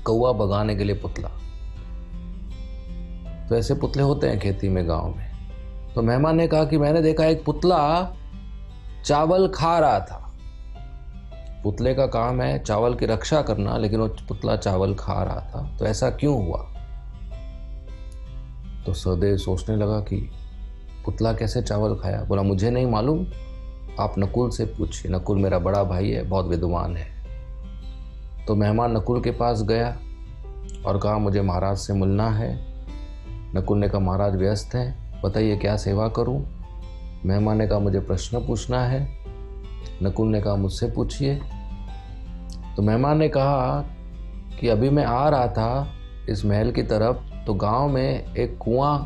[SPEAKER 2] कौवा भगाने के लिए पुतला। तो ऐसे पुतले होते हैं खेती में, गांव में। तो मेहमान ने कहा कि मैंने देखा एक पुतला चावल खा रहा था। पुतले का काम है चावल की रक्षा करना, लेकिन वो पुतला चावल खा रहा था, तो ऐसा क्यों हुआ? तो सहदेव सोचने लगा कि पुतला कैसे चावल खाया। बोला मुझे नहीं मालूम, आप नकुल से पूछिए, नकुल मेरा बड़ा भाई है, बहुत विद्वान है। तो मेहमान नकुल के पास गया और कहा मुझे महाराज से मिलना है। नकुल ने कहा महाराज व्यस्त हैं, बताइए क्या सेवा करूं। मेहमान ने कहा मुझे प्रश्न पूछना है। नकुल ने कहा मुझसे पूछिए। तो मेहमान ने कहा कि अभी मैं आ रहा था इस महल की तरफ, तो गांव में एक कुआं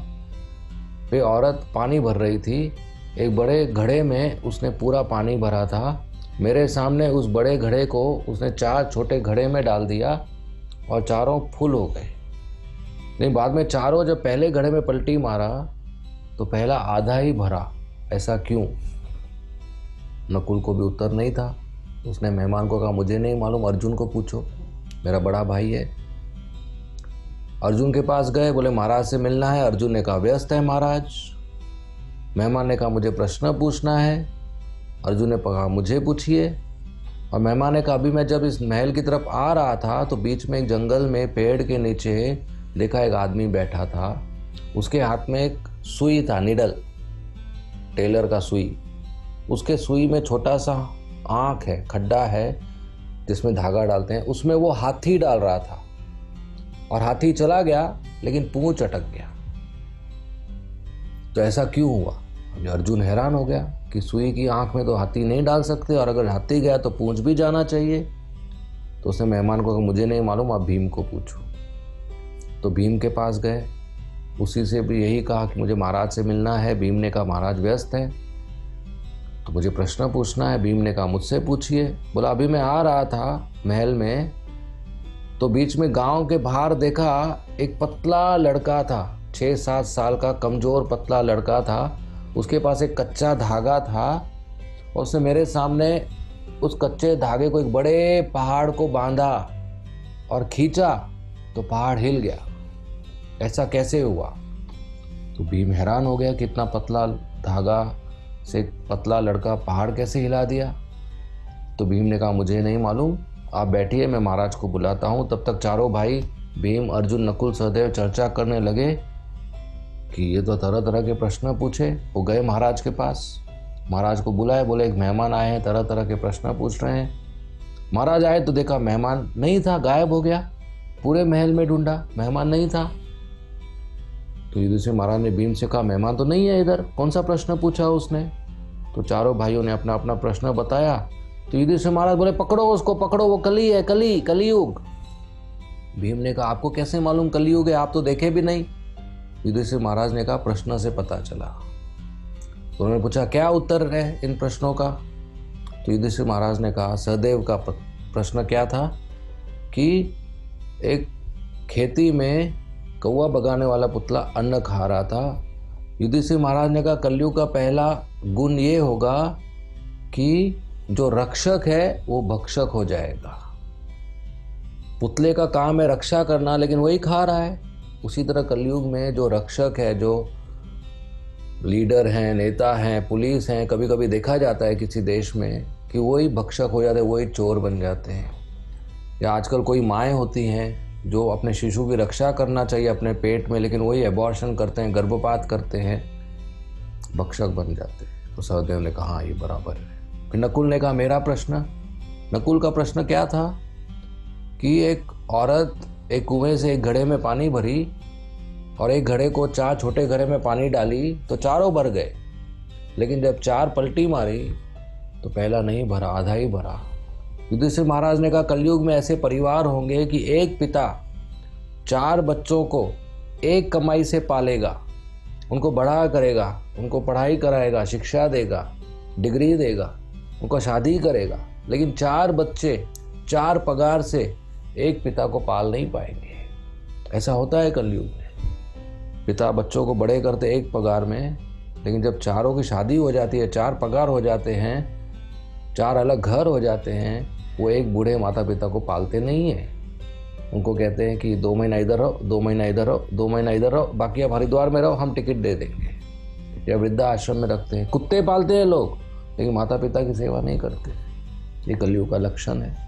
[SPEAKER 2] पे औरत पानी भर रही थी। एक बड़े घड़े में उसने पूरा पानी भरा था। मेरे सामने उस बड़े घड़े को उसने 4 छोटे घड़े में डाल दिया और चारों फुल हो गए। नहीं, बाद में चारों जब पहले घड़े में पलटी मारा तो पहला आधा ही भरा, ऐसा क्यों? नकुल को भी उत्तर नहीं था। उसने मेहमान को कहा मुझे नहीं मालूम, अर्जुन को पूछो, मेरा बड़ा भाई है। अर्जुन के पास गए, बोले महाराज से मिलना है। अर्जुन ने कहा व्यस्त है महाराज। मेहमान ने कहा मुझे प्रश्न पूछना है। अर्जुन ने कहा मुझे पूछिए। और मेहमान ने कहा अभी मैं जब इस महल की तरफ आ रहा था तो बीच में एक जंगल में पेड़ के नीचे देखा एक आदमी बैठा था। उसके हाथ में एक सुई था, निडल, टेलर का सुई। उसके सुई में छोटा सा आँख है, खड्डा है जिसमें धागा डालते हैं, उसमें वो हाथी डाल रहा था और हाथी चला गया लेकिन पूंछ अटक गया। तो ऐसा क्यों हुआ? अर्जुन हैरान हो गया कि सुई की आंख में तो हाथी नहीं डाल सकते और अगर हाथी गया तो पूंछ भी जाना चाहिए। तो उसने मेहमान को कहा मुझे नहीं मालूम, आप भीम को पूछो। तो भीम के पास गए, उसी से भी यही कहा कि मुझे महाराज से मिलना है। भीम ने कहा महाराज व्यस्त हैं तो मुझे प्रश्न पूछना है। भीम ने कहा मुझसे पूछिए। बोला अभी मैं आ रहा था महल में तो बीच में गांव के बाहर देखा एक पतला लड़का था, 6-7 साल का कमजोर पतला लड़का था। उसके पास एक कच्चा धागा था और उसने मेरे सामने उस कच्चे धागे को एक बड़े पहाड़ को बांधा और खींचा तो पहाड़ हिल गया। ऐसा कैसे हुआ? तो भीम हैरान हो गया कि इतना पतला धागा से पतला लड़का पहाड़ कैसे हिला दिया। तो भीम ने कहा मुझे नहीं मालूम, आप बैठिए, मैं महाराज को बुलाता हूँ। तब तक चारों भाई भीम, अर्जुन, नकुल, सहदेव चर्चा करने लगे कि ये तो तरह तरह के प्रश्न पूछे। वो गए महाराज के पास, महाराज को बुलाए, बोले एक मेहमान आए हैं, तरह तरह के प्रश्न पूछ रहे हैं। महाराज आए तो देखा मेहमान नहीं था, गायब हो गया। पूरे महल में ढूंढा, मेहमान नहीं था। तो युधिष्ठिर महाराज ने भीम से कहा मेहमान तो नहीं है इधर, कौन सा प्रश्न पूछा उसने? तो चारों भाइयों ने अपना अपना प्रश्न बताया। तो युधिष्ठिर महाराज बोले पकड़ो उसको, पकड़ो, वो कली है, कलियुग। भीम ने कहा आपको कैसे मालूम कलियुग है, आप तो देखे भी नहीं। युधिष्ठिर महाराज ने कहा प्रश्न से पता चला। तो उन्होंने पूछा क्या उत्तर है इन प्रश्नों का? तो युधिष्ठिर महाराज ने कहा सहदेव का प्रश्न क्या था कि एक खेती में कौवा भगाने वाला पुतला अन्न खा रहा था। युधिष्ठिर महाराज ने कहा कलयुग का पहला गुण ये होगा कि जो रक्षक है वो भक्षक हो जाएगा। पुतले का काम है रक्षा करना, लेकिन वही खा रहा है। उसी तरह कलयुग में जो रक्षक है, जो लीडर हैं, नेता हैं, पुलिस हैं, कभी कभी देखा जाता है किसी देश में कि वही भक्षक हो जाते हैं, वही चोर बन जाते हैं। या आजकल कोई माएँ होती हैं जो अपने शिशु की रक्षा करना चाहिए अपने पेट में, लेकिन वही एबॉर्शन करते हैं, गर्भपात करते हैं, भक्षक बन जाते हैं। तो सहदेव ने कहा ये बराबर है। फिर नकुल ने कहा मेरा प्रश्न। नकुल का प्रश्न क्या था कि एक औरत एक कुएं से एक घड़े में पानी भरी और एक घड़े को 4 छोटे घड़े में पानी डाली तो चारों भर गए, लेकिन जब 4 पलटी मारी तो पहला नहीं भरा, आधा ही भरा। युधिष्ठिर महाराज ने कहा कलयुग में ऐसे परिवार होंगे कि एक पिता 4 बच्चों को एक कमाई से पालेगा, उनको बड़ा करेगा, उनको पढ़ाई कराएगा, शिक्षा देगा, डिग्री देगा, उनको शादी करेगा, लेकिन 4 बच्चे 4 पगार से एक पिता को पाल नहीं पाएंगे। ऐसा होता है कलयुग में। पिता बच्चों को बड़े करते एक पगार में, लेकिन जब चारों की शादी हो जाती है, 4 पगार हो जाते हैं, 4 अलग घर हो जाते हैं, वो एक बूढ़े माता पिता को पालते नहीं हैं। उनको कहते हैं कि 2 महीना इधर रहो, 2 महीना इधर रहो, 2 महीना इधर रहो, बाकी आप हरिद्वार में रहो, हम टिकट दे देंगे। या वृद्धा आश्रम में रखते हैं। कुत्ते पालते हैं लोग, लेकिन माता पिता की सेवा नहीं करते। ये कलयुग का लक्षण है।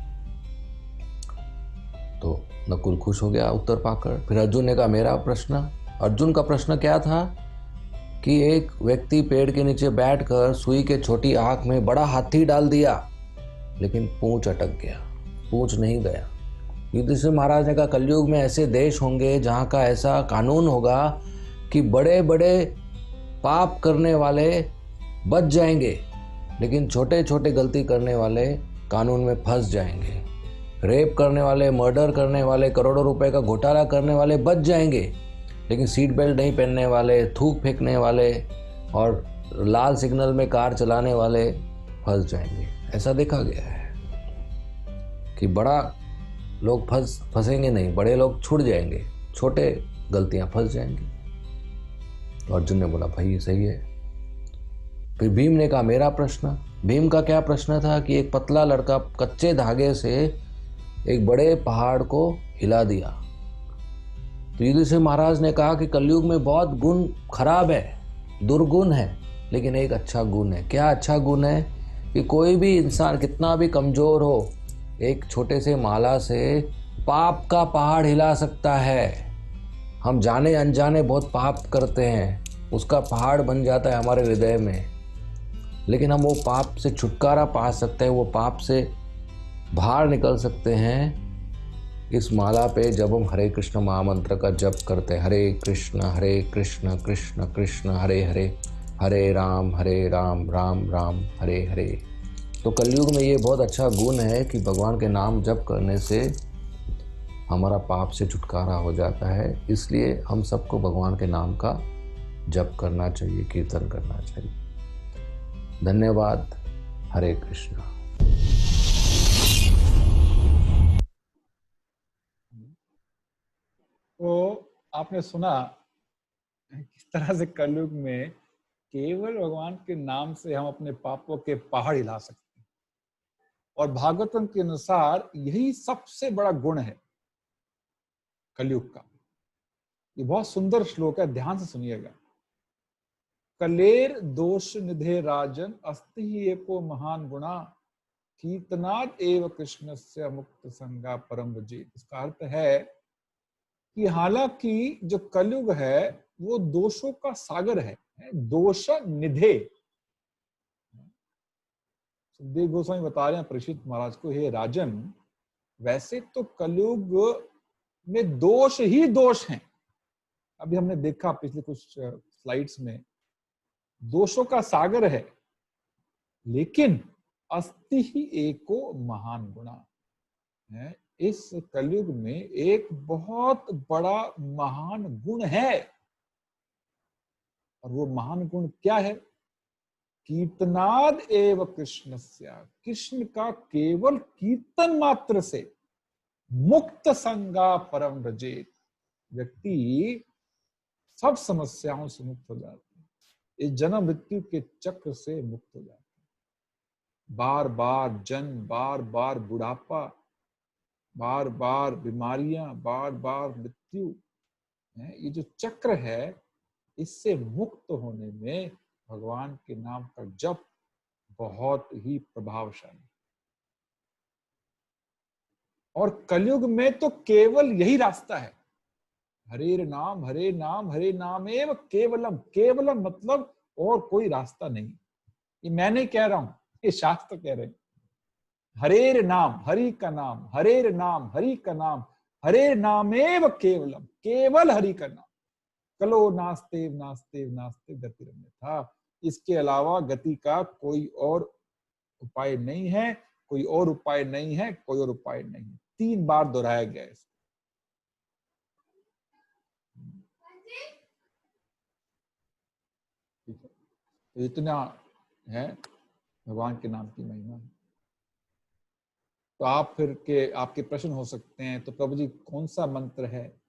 [SPEAKER 2] तो नकुल खुश हो गया उत्तर पाकर। फिर अर्जुन ने कहा मेरा प्रश्न। अर्जुन का प्रश्न क्या था कि एक व्यक्ति पेड़ के नीचे बैठकर सुई के छोटी आंख में बड़ा हाथी डाल दिया, लेकिन पूंछ अटक गया, पूंछ नहीं गया। युधिष्ठिर महाराज ने कहा कलयुग में ऐसे देश होंगे जहाँ का ऐसा कानून होगा कि बड़े बड़े पाप करने वाले बच जाएंगे, लेकिन छोटे छोटे गलती करने वाले कानून में फंस जाएंगे। रेप करने वाले, मर्डर करने वाले, करोड़ों रुपए का घोटाला करने वाले बच जाएंगे, लेकिन सीट बेल्ट नहीं पहनने वाले, थूक फेंकने वाले और लाल सिग्नल में कार चलाने वाले फंस जाएंगे। ऐसा देखा गया है कि बड़ा लोग फंसेंगे नहीं, बड़े लोग छूट जाएंगे, छोटे गलतियां फंस जाएंगी। तो अर्जुन ने बोला भाई ये सही है। फिर भीम ने कहा मेरा प्रश्न। भीम का क्या प्रश्न था कि एक पतला लड़का कच्चे धागे से एक बड़े पहाड़ को हिला दिया। तो युधिष्ठिर महाराज ने कहा कि कलयुग में बहुत गुण खराब है, दुर्गुण है, लेकिन एक अच्छा गुण है। क्या अच्छा गुण है? कि कोई भी इंसान कितना भी कमजोर हो, एक छोटे से माला से पाप का पहाड़ हिला सकता है। हम जाने अनजाने बहुत पाप करते हैं, उसका पहाड़ बन जाता है हमारे हृदय में, लेकिन हम वो पाप से छुटकारा पा सकते हैं, वो पाप से बाहर निकल सकते हैं इस माला पे जब हम हरे कृष्ण महामंत्र का जप करते हैं। हरे कृष्ण कृष्ण कृष्ण हरे हरे, हरे राम राम राम हरे हरे। तो कलयुग में ये बहुत अच्छा गुण है कि भगवान के नाम जप करने से हमारा पाप से छुटकारा हो जाता है। इसलिए हम सबको भगवान के नाम का जप करना चाहिए, कीर्तन करना चाहिए। धन्यवाद। हरे कृष्णा।
[SPEAKER 1] तो आपने सुना किस तरह से कलयुग में केवल भगवान के नाम से हम अपने पापों के पहाड़ हिला सकते हैं, और भागवतम के अनुसार यही सबसे बड़ा गुण है कलयुग का। ये बहुत सुंदर श्लोक है, ध्यान से सुनिएगा। कलेर दोष निधे राजन अस्ति ही एको महान गुणा कीर्तनाद एव कृष्ण से मुक्त संगा परम भजेत। इसका अर्थ है कि हालांकि जो कलयुग है वो दोषों का सागर है, दोष निधे। सुखदेव गोस्वामी बता रहे हैं परीक्षित महाराज को, हे राजन, वैसे तो कलयुग में दोष ही दोष हैं। अभी हमने देखा पिछले कुछ स्लाइड्स में, दोषों का सागर है, लेकिन अस्ति ही एको महान गुणा है। इस कलयुग में एक बहुत बड़ा महान गुण है, और वो महान गुण क्या है? कीर्तनाद एव कृष्णस्य, कृष्ण का केवल कीर्तन मात्र से मुक्त संगा परम रजेत, व्यक्ति सब समस्याओं से मुक्त हो जाता है, इस जन्म मृत्यु के चक्र से मुक्त हो जाता है। बार बार जन्म, बार बार बुढ़ापा, बार बार बीमारियां, बार बार मृत्यु, ये जो चक्र है, इससे मुक्त होने में भगवान के नाम का जप बहुत ही प्रभावशाली। और कलयुग में तो केवल यही रास्ता है, हरे नाम हरे नाम हरे नाम एव केवलम। केवलम मतलब और कोई रास्ता नहीं। ये मैं नहीं कह रहा हूं, ये शास्त्र कह रहे हैं। हरेर नाम, हरि का नाम, हरेर नाम, हरि का नाम, हरेर नामेव केवलम, केवल हरि का नाम। कलो नास्तेव नास्तेव नास्तेव गतिरन्यथा, इसके अलावा गति का कोई और उपाय नहीं है, कोई और उपाय नहीं है, कोई और उपाय नहीं है। 3 बार दोहराया गया है। तो इतना है भगवान के नाम की महिमा। तो आप फिर के आपके प्रश्न हो सकते हैं, तो प्रभु जी कौन सा मंत्र है,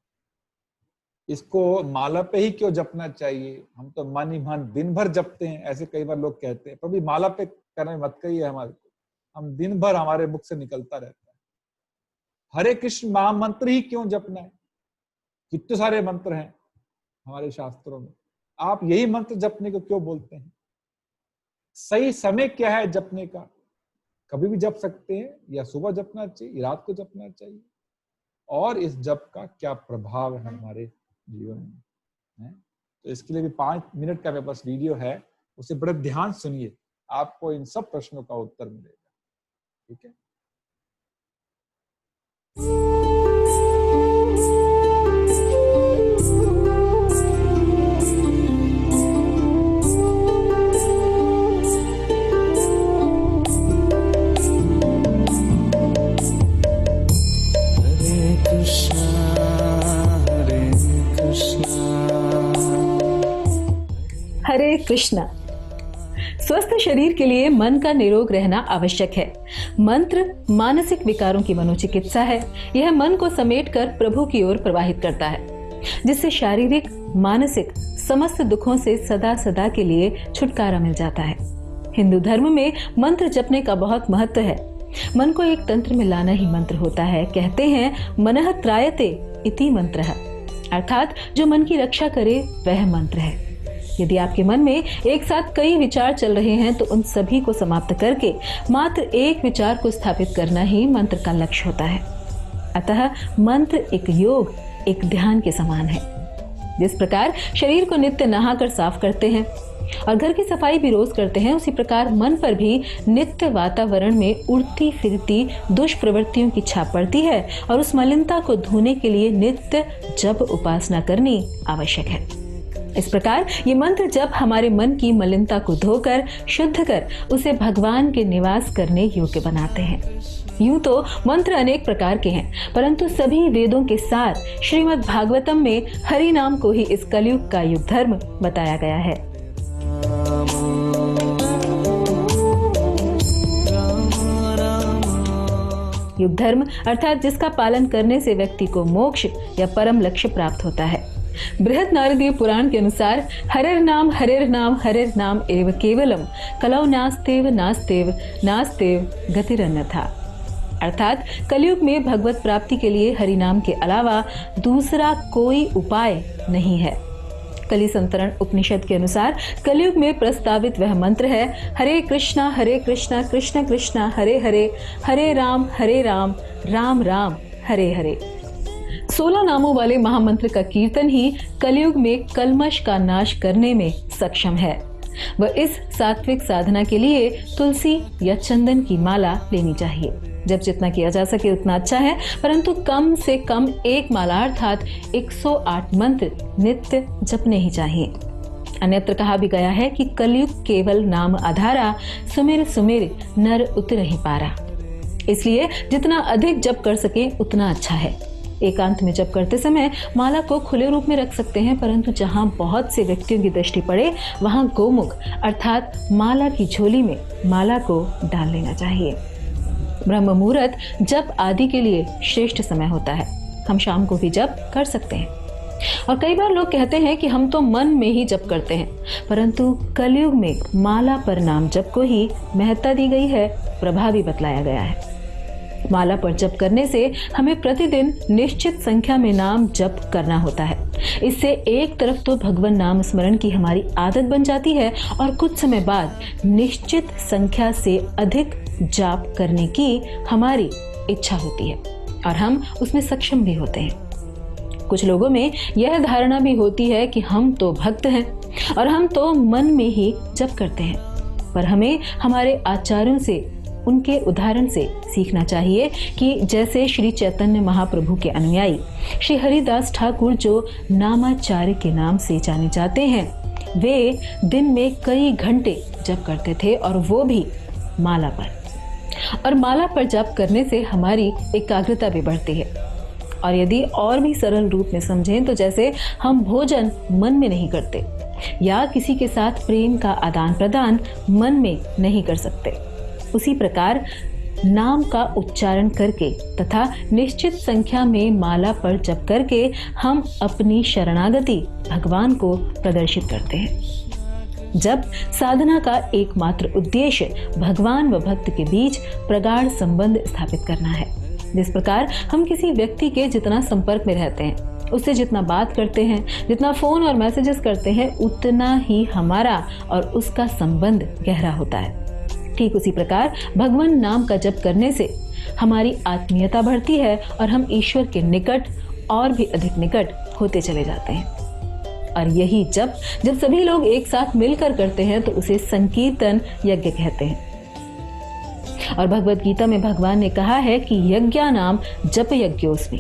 [SPEAKER 1] इसको माला पे ही क्यों जपना चाहिए? हम तो मन ही मन दिन भर जपते हैं, ऐसे कई बार लोग कहते हैं। प्रभु माला पे करने मत कहिए हमारे को, हम दिन भर हमारे मुख से निकलता रहता है। हरे कृष्ण महामंत्र ही क्यों जपना है? कितने सारे मंत्र हैं हमारे शास्त्रों में, आप यही मंत्र जपने को क्यों बोलते हैं? सही समय क्या है जपने का? कभी भी जप सकते हैं, या सुबह जपना चाहिए, रात को जपना चाहिए, और इस जप का क्या प्रभाव है हमारे जीवन में। तो इसके लिए भी 5 मिनट का मेरे पास वीडियो है, उसे बड़े ध्यान सुनिए, आपको इन सब प्रश्नों का उत्तर मिलेगा। ठीक है?
[SPEAKER 3] हरे कृष्णा। स्वस्थ शरीर के लिए मन का निरोग रहना आवश्यक है। मंत्र मानसिक विकारों की मनोचिकित्सा है। यह मन को समेटकर प्रभु की ओर प्रवाहित करता है, जिससे शारीरिक मानसिक समस्त दुखों से सदा सदा के लिए छुटकारा मिल जाता है। हिंदू धर्म में मंत्र जपने का बहुत महत्व है। मन को एक तंत्र में लाना ही मंत्र होता है। कहते हैं मनः त्रायते इति मंत्रः। अर्थात जो मन की रक्षा करे वह मंत्र है। यदि आपके मन में एक साथ कई विचार चल रहे हैं तो उन सभी को समाप्त करके मात्र एक विचार को स्थापित करना ही मंत्र का लक्ष्य होता है। अतः मंत्र एक योग, एक ध्यान के समान है। जिस प्रकार शरीर को नित्य नहाकर साफ करते हैं और घर की सफाई भी रोज करते हैं, उसी प्रकार मन पर भी नित्य वातावरण में उड़ती फिरती दुष्प्रवृत्तियों की छाप पड़ती है और उस मलिनता को धोने के लिए नित्य जप उपासना करनी आवश्यक है। इस प्रकार ये मंत्र जप हमारे मन की मलिनता को धोकर शुद्ध कर उसे भगवान के निवास करने योग्य बनाते हैं। यूं तो मंत्र अनेक प्रकार के हैं, परंतु सभी वेदों के सार श्रीमद् भागवतम में हरि नाम को ही इस कलयुग का युग धर्म बताया गया है। युग धर्म अर्थात जिसका पालन करने से व्यक्ति को मोक्ष या परम लक्ष्य प्राप्त होता है। बृहद नारदीय पुराण के अनुसार हरेर नाम एव केवलम कलौ नास्तेव नास्तेव नास्तेव गतिरन्यथा। अर्थात कलयुग में भगवत प्राप्ति के लिए हरि नाम के अलावा दूसरा कोई उपाय नहीं है। कलि संतरण उपनिषद के अनुसार कलयुग में प्रस्तावित वह मंत्र है हरे कृष्णा कृष्ण कृष्ण हरे हरे, हरे राम राम राम हरे हरे। 16 नामों वाले महामंत्र का कीर्तन ही कलयुग में कल्मश का नाश करने में सक्षम है। वह इस सात्विक साधना के लिए तुलसी या चंदन की माला लेनी चाहिए। जब जितना किया जा सके उतना अच्छा है, परंतु कम से कम एक माला अर्थात 108 मंत्र नित्य जपने ही चाहिए। अन्यत्र कहा भी गया है कि कलयुग केवल नाम आधारा, सुमिर सुमिर नर उतरहि पारा। इसलिए जितना अधिक जप कर सके उतना अच्छा है। एकांत में जप करते समय माला को खुले रूप में रख सकते हैं, परंतु जहां बहुत से व्यक्तियों की दृष्टि पड़े वहां गोमुख अर्थात माला की झोली में माला को डाल लेना चाहिए। ब्रह्म मुहूर्त जप आदि के लिए श्रेष्ठ समय होता है। हम शाम को भी जप कर सकते हैं। और कई बार लोग कहते हैं कि हम तो मन में ही जप करते हैं, परंतु कलयुग में माला पर नाम जप को ही महत्ता दी गई है, प्रभावी बतलाया गया है। माला पर जप करने से हमें प्रतिदिन निश्चित संख्या में नाम जप करना होता है। इससे एक तरफ तो भगवान नाम स्मरण की हमारी आदत बन जाती है और कुछ समय बाद निश्चित संख्या से अधिक जाप करने की हमारी इच्छा होती है और हम उसमें सक्षम भी होते हैं। कुछ लोगों में यह धारणा भी होती है कि हम तो भक्त हैं और हम तो मन में ही जप करते हैं, पर हमें हमारे आचार्यों से उनके उदाहरण से सीखना चाहिए कि जैसे श्री चैतन्य महाप्रभु के अनुयायी श्री हरिदास ठाकुर जो नामाचार्य के नाम से जाने जाते हैं, वे दिन में कई घंटे जप करते थे और वो भी माला पर। और माला पर जप करने से हमारी एकाग्रता भी बढ़ती है। और यदि और भी सरल रूप में समझें तो जैसे हम भोजन मन में नहीं करते या किसी के साथ प्रेम का आदान प्रदान मन में नहीं कर सकते, उसी प्रकार नाम का उच्चारण करके तथा निश्चित संख्या में माला पर जप करके हम अपनी शरणागति भगवान को प्रदर्शित करते हैं। जब साधना का एकमात्र उद्देश्य भगवान व भक्त के बीच प्रगाढ़ संबंध स्थापित करना है। जिस प्रकार हम किसी व्यक्ति के जितना संपर्क में रहते हैं, उससे जितना बात करते हैं, जितना फोन और मैसेजेस करते हैं, उतना ही हमारा और उसका संबंध गहरा होता है। ठीक उसी प्रकार भगवान नाम का जप करने से हमारी आत्मीयता बढ़ती है और हम ईश्वर के निकट और भी अधिक निकट होते चले जाते हैं। और यही जप जब सभी लोग एक साथ मिलकर करते हैं तो उसे संकीर्तन यज्ञ कहते हैं। और भगवत गीता में भगवान ने कहा है कि यज्ञा नाम जप यज्ञोस्मि,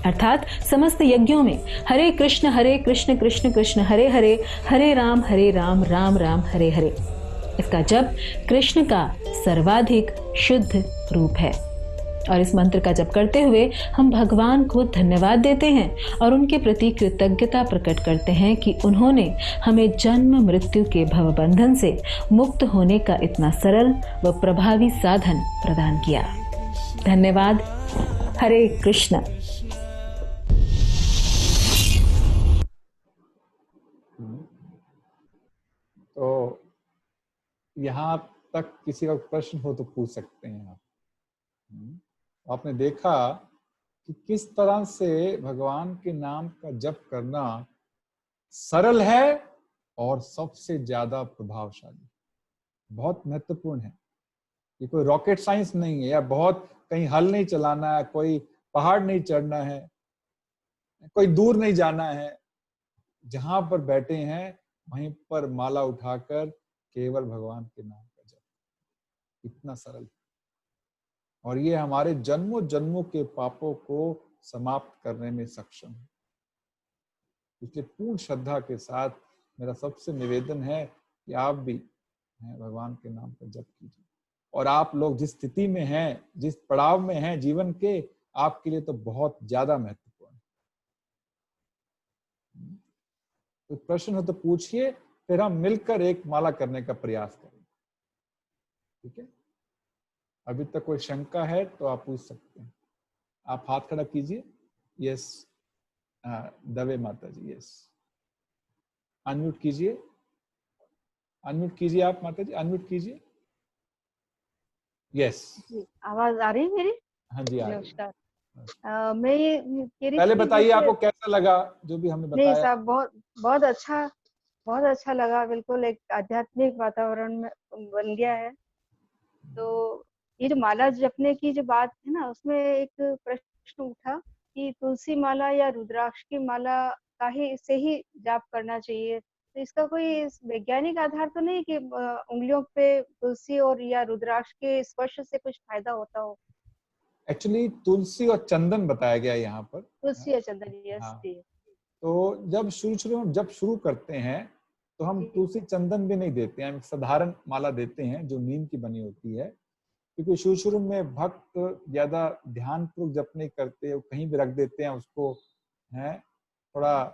[SPEAKER 3] अर्थात समस्त यज्ञों में हरे कृष्ण कृष्ण कृष्ण हरे हरे, हरे राम राम राम हरे हरे। इसका जप कृष्ण का सर्वाधिक शुद्ध रूप है। और इस मंत्र का जप करते हुए हम भगवान को धन्यवाद देते हैं और उनके प्रति कृतज्ञता प्रकट करते हैं कि उन्होंने हमें जन्म मृत्यु के भवबंधन से मुक्त होने का इतना सरल व प्रभावी साधन प्रदान किया। धन्यवाद। हरे कृष्ण।
[SPEAKER 1] तो यहाँ तक किसी का प्रश्न हो तो पूछ सकते हैं आप। आपने देखा कि किस तरह से भगवान के नाम का जप करना सरल है और सबसे ज्यादा प्रभावशाली, बहुत महत्वपूर्ण है। ये कोई रॉकेट साइंस नहीं है, या बहुत कहीं हल नहीं चलाना है, कोई पहाड़ नहीं चढ़ना है, कोई दूर नहीं जाना है। जहां पर बैठे हैं वहीं पर माला उठाकर केवल भगवान के नाम का जप, इतना सरल। और ये हमारे जन्मों जन्मों के पापों को समाप्त करने में सक्षम है। इसलिए पूर्ण श्रद्धा के साथ मेरा सबसे निवेदन है कि आप भी भगवान के नाम का जप कीजिए। और आप लोग जिस स्थिति में हैं, जिस पड़ाव में हैं जीवन के, आपके लिए तो बहुत ज्यादा महत्वपूर्ण है। तो प्रश्न हो तो पूछिए, फिर हम मिलकर एक माला करने का प्रयास करेंगे। ठीक है, अभी तक कोई शंका है तो आप पूछ सकते हैं। आप हाथ खड़ा कीजिए। यस, दवे माता जी, यस। अनम्यूट कीजिए, अनम्यूट कीजिए आप माता जी, अनम्यूट कीजिए। यस,
[SPEAKER 4] आवाज आ रही है मेरी?
[SPEAKER 1] हाँ जी, आ रही है।
[SPEAKER 4] नमस्कार। मैं ये कह रही
[SPEAKER 1] पहले
[SPEAKER 4] थी
[SPEAKER 1] बताइए
[SPEAKER 4] जैसे-
[SPEAKER 1] आपको कैसा लगा जो भी हमने
[SPEAKER 4] नहीं
[SPEAKER 1] बताया?
[SPEAKER 4] साहब, बहुत अच्छा लगा। बिल्कुल एक आध्यात्मिक वातावरण में बन गया है। तो ये जो माला जपने की जो बात है ना, उसमें एक प्रश्न उठा कि तुलसी माला या रुद्राक्ष की माला का ही से ही जाप करना चाहिए। तो इसका कोई वैज्ञानिक आधार तो नहीं कि उंगलियों पे तुलसी और या रुद्राक्ष के स्पर्श से कुछ फायदा होता हो?
[SPEAKER 1] एक्चुअली तुलसी और चंदन बताया गया है यहाँ पर।
[SPEAKER 4] तुलसी या चंदन, यस
[SPEAKER 1] हाँ,
[SPEAKER 4] जी।
[SPEAKER 1] तो जब शुरू करते हैं तो हम
[SPEAKER 4] जी।
[SPEAKER 1] तुलसी चंदन भी नहीं देते हैं, हम साधारण माला देते हैं जो नीम की बनी होती है। क्योंकि शुरू में भक्त ज्यादा ध्यान पूर्वक जप नहीं करते, वो कहीं भी रख देते हैं उसको, है थोड़ा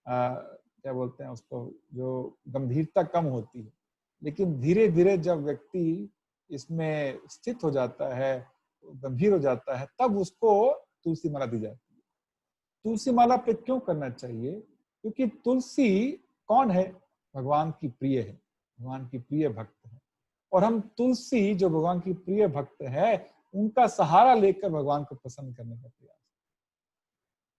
[SPEAKER 1] क्या बोलते हैं उसको, जो गंभीरता कम होती है। लेकिन धीरे धीरे जब व्यक्ति इसमें स्थित हो जाता है, गंभीर हो जाता है, तब उसको तुलसी माला दी जाती है। तुलसी माला पे क्यों करना चाहिए? क्योंकि तुलसी कौन है? भगवान की प्रिय है, भगवान की प्रिय भक्त है। और हम तुलसी जो भगवान की प्रिय भक्त है, उनका सहारा लेकर भगवान को प्रसन्न करने का प्रयास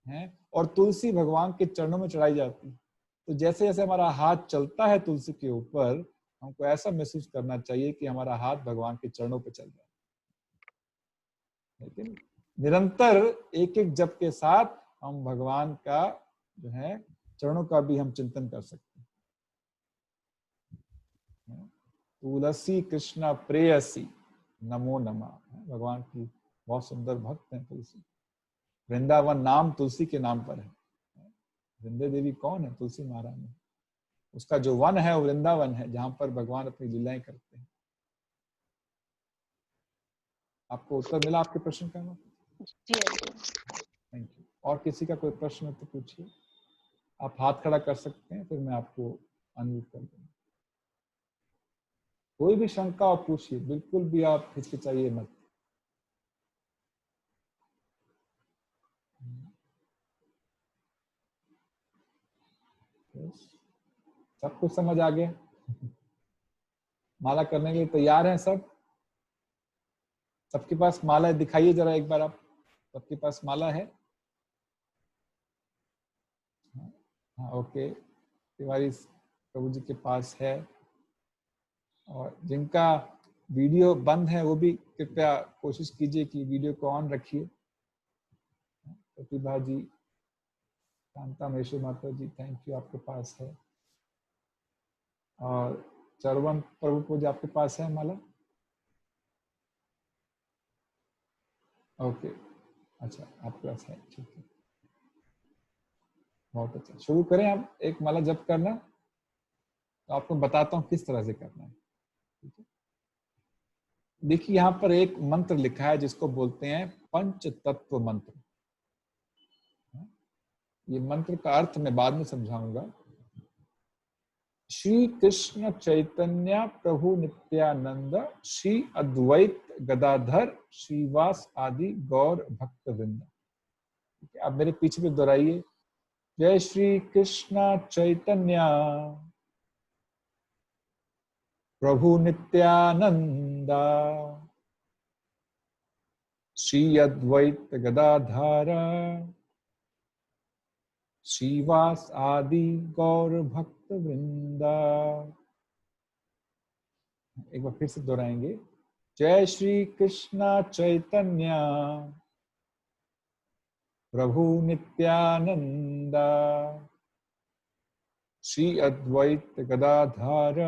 [SPEAKER 1] है। और तुलसी भगवान के चरणों में चढ़ाई जाती है। तो जैसे जैसे हमारा हाथ चलता है तुलसी के ऊपर, हमको ऐसा महसूस करना चाहिए कि हमारा हाथ भगवान के चरणों पे चल रहा है। लेकिन निरंतर एक एक जप के साथ हम भगवान का जो है चरणों का भी हम चिंतन कर सकते हैं। तुलसी कृष्ण प्रेयसी नमो नमः, भगवान की बहुत सुंदर भक्त है तुलसी। वृंदावन नाम तुलसी के नाम पर है। वृंदे देवी कौन है? तुलसी महारानी। उसका जो वन है वो वृंदावन है, जहां पर भगवान अपनी लीलाएं करते हैं। आपको उत्तर मिला आपके प्रश्न का?
[SPEAKER 4] जी।
[SPEAKER 1] Thank you. और किसी का कोई प्रश्न हो तो पूछिए। आप हाथ खड़ा कर सकते हैं, फिर मैं आपको अनम्यूट कर दूंगा। कोई भी शंका आप पूछिए, बिल्कुल भी आप हिचकिचाइए मत। सब कुछ समझ आ गया? माला करने के लिए तैयार हैं सब? सबके पास माला है? दिखाइए जरा एक बार आप, सबके पास माला है? हाँ, ओके। तिवारी प्रभु जी के पास है। और जिनका वीडियो बंद है वो भी कृपया कोशिश कीजिए कि वीडियो को ऑन रखिए। प्रतिभा जी, शांता मेशो माता जी, थैंक यू, आपके पास है। और चरवन प्रभु पूज आपके पास है माला? ओके, अच्छा आपके पास है, ठीक है, बहुत अच्छा। शुरू करें आप एक माला जप करना। तो आपको बताता हूँ किस तरह से करना है। ठीक है, देखिए यहाँ पर एक मंत्र लिखा है जिसको बोलते हैं पंच तत्व मंत्र। ये मंत्र का अर्थ मैं बाद में समझाऊंगा। श्री कृष्ण चैतन्य प्रभु नित्यानंद श्री अद्वैत गदाधर श्रीवास आदि गौर भक्त वृंद। आप मेरे पीछे भी दोहराइए। जय श्री कृष्ण चैतन्य प्रभु नित्यानंद श्री अद्वैत गदाधार श्रीवास आदि गौर भक्त वृंदा। एक बार फिर से दोहराएंगे। जय श्री कृष्ण चैतन्य प्रभु नित्यानंदा श्री अद्वैत गदाधार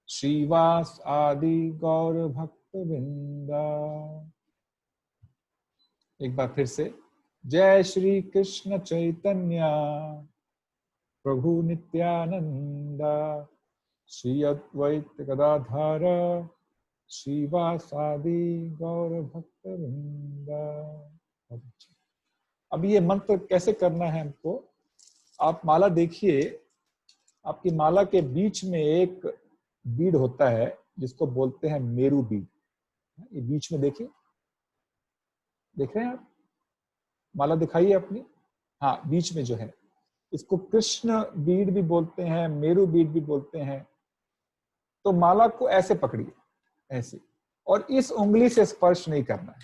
[SPEAKER 1] श्रीवास आदि गौर भक्त वृंदा। एक बार फिर से। जय श्री कृष्ण चैतन्य प्रभु नित्यानंदा श्री अद्वैत गदाधार श्रीवास आदि गौर भक्त वृंदा। अब ये मंत्र कैसे करना है हमको, आप माला देखिए, आपकी माला के बीच में एक बीड होता है जिसको बोलते हैं मेरू बीड। ये बीच में देखिए, देख रहे हैं आप, माला दिखाइए अपनी। हाँ, बीच में जो है, इसको कृष्ण बीड भी बोलते हैं, मेरू बीड भी बोलते हैं। तो माला को ऐसे पकड़िए, ऐसे, और इस उंगली से स्पर्श नहीं करना है।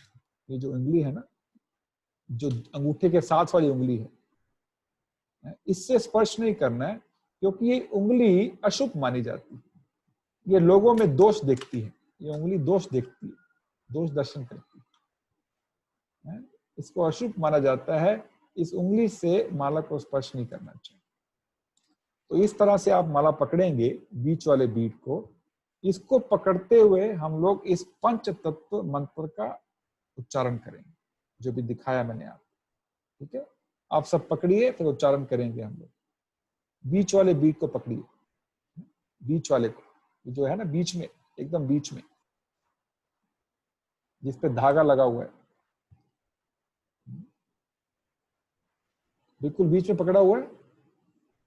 [SPEAKER 1] ये जो उंगली है ना, जो अंगूठे के साथ वाली उंगली है, इससे स्पर्श नहीं करना है, क्योंकि ये उंगली अशुभ मानी जाती है। ये लोगों में दोष देखती है, ये उंगली दोष देखती है, दोष दर्शन करती है, इसको अशुभ माना जाता है। इस उंगली से माला को स्पर्श नहीं करना चाहिए। तो इस तरह से आप माला पकड़ेंगे, बीच वाले बीट को। इसको पकड़ते हुए हम लोग इस पंच तत्व मंत्र का उच्चारण करेंगे, जो भी दिखाया मैंने आपको। ठीक है, आप सब पकड़िए, फिर उच्चारण करेंगे हम लोग। बीच वाले बीट को पकड़िए, बीच वाले को, जो है ना बीच में, एकदम बीच में, जिस पे धागा लगा हुआ है, बिल्कुल बीच में पकड़ा हुआ है।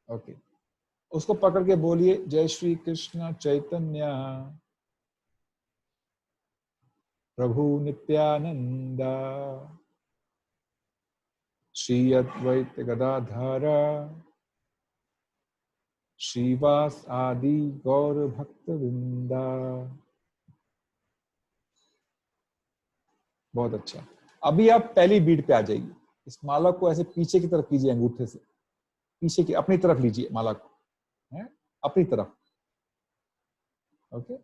[SPEAKER 1] ओके, उसको पकड़ के बोलिए, जय श्री कृष्ण चैतन्य प्रभु नित्यानंदा श्री अद्वैत गदाधार श्रीवास आदि गौर भक्त वृंदा। बहुत अच्छा। अभी आप पहली बीट पे आ जाइए। इस माला को ऐसे पीछे की तरफ कीजिए, अंगूठे से पीछे की अपनी तरफ लीजिए माला को, है अपनी तरफ। ओके,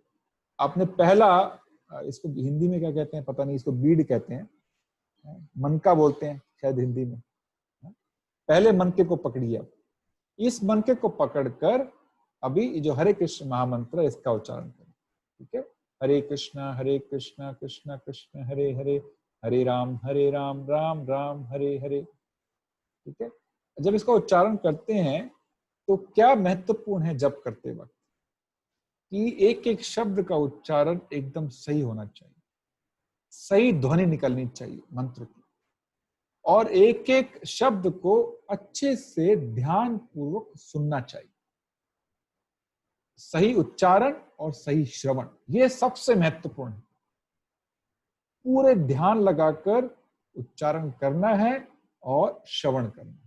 [SPEAKER 1] आपने पहला, इसको हिंदी में क्या कहते हैं पता नहीं, इसको बीड कहते हैं, मनका बोलते हैं शायद हिंदी में। पहले मनके को पकड़िए आप। इस मनके को पकड़कर अभी जो हरे कृष्ण महामंत्र है इसका उच्चारण करें। ठीक है, हरे कृष्ण कृष्ण कृष्ण हरे हरे, हरे राम राम राम हरे हरे। ठीक है, जब इसका उच्चारण करते हैं तो क्या महत्वपूर्ण है जप करते वक्त, कि एक एक शब्द का उच्चारण एकदम सही होना चाहिए, सही ध्वनि निकलनी चाहिए मंत्र की, और एक एक शब्द को अच्छे से ध्यान पूर्वक सुनना चाहिए। सही उच्चारण और सही श्रवण, ये सबसे महत्वपूर्ण है। पूरे ध्यान लगाकर उच्चारण करना है और श्रवण करना है।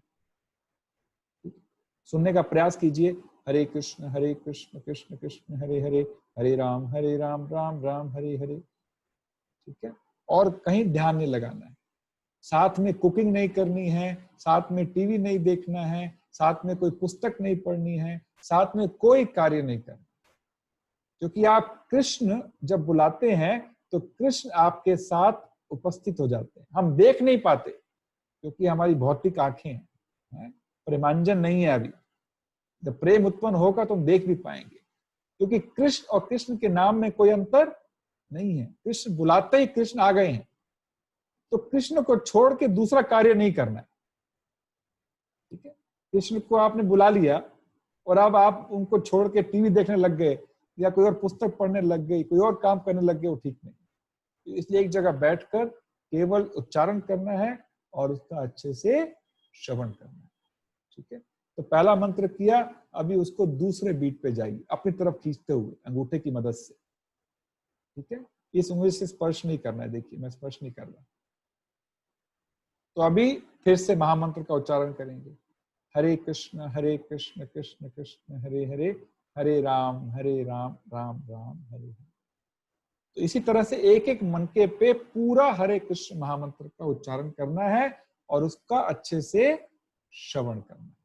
[SPEAKER 1] सुनने का प्रयास कीजिए। हरे कृष्ण कृष्ण कृष्ण हरे हरे, हरे राम राम राम हरे हरे। ठीक है, और कहीं ध्यान नहीं लगाना है। साथ में कुकिंग नहीं करनी है, साथ में टीवी नहीं देखना है, साथ में कोई पुस्तक नहीं पढ़नी है, साथ में कोई कार्य नहीं करना। क्योंकि आप कृष्ण जब बुलाते हैं तो कृष्ण आपके साथ उपस्थित हो जाते हैं। हम देख नहीं पाते क्योंकि हमारी भौतिक आंखें हैं, प्रेमांजन नहीं है अभी। जब प्रेम उत्पन्न होगा तो हम देख भी पाएंगे, क्योंकि कृष्ण और कृष्ण के नाम में कोई अंतर नहीं है। कृष्ण बुलाते ही कृष्ण आ गए हैं, तो कृष्ण को छोड़ के दूसरा कार्य नहीं करना है। ठीक है, कृष्ण को आपने बुला लिया और अब आप उनको छोड़ के टीवी देखने लग गए या कोई और पुस्तक पढ़ने लग गई, कोई और काम करने लग गए, वो ठीक नहीं। तो इसलिए एक जगह बैठकर केवल उच्चारण करना है और उसका अच्छे से श्रवण करना है। ठीक है, तो पहला मंत्र किया, अभी उसको दूसरे बीट पे जाइए अपनी तरफ खींचते हुए अंगूठे की मदद से। ठीक है, इस उंगली से स्पर्श नहीं करना है। देखिए मैं स्पर्श नहीं कर रहा। तो अभी फिर से महामंत्र का उच्चारण करेंगे। हरे कृष्ण कृष्ण कृष्ण हरे हरे, हरे राम राम राम हरे हरे। तो इसी तरह से एक एक मनके पे पूरा हरे कृष्ण महामंत्र का उच्चारण करना है और उसका अच्छे से श्रवण करना है।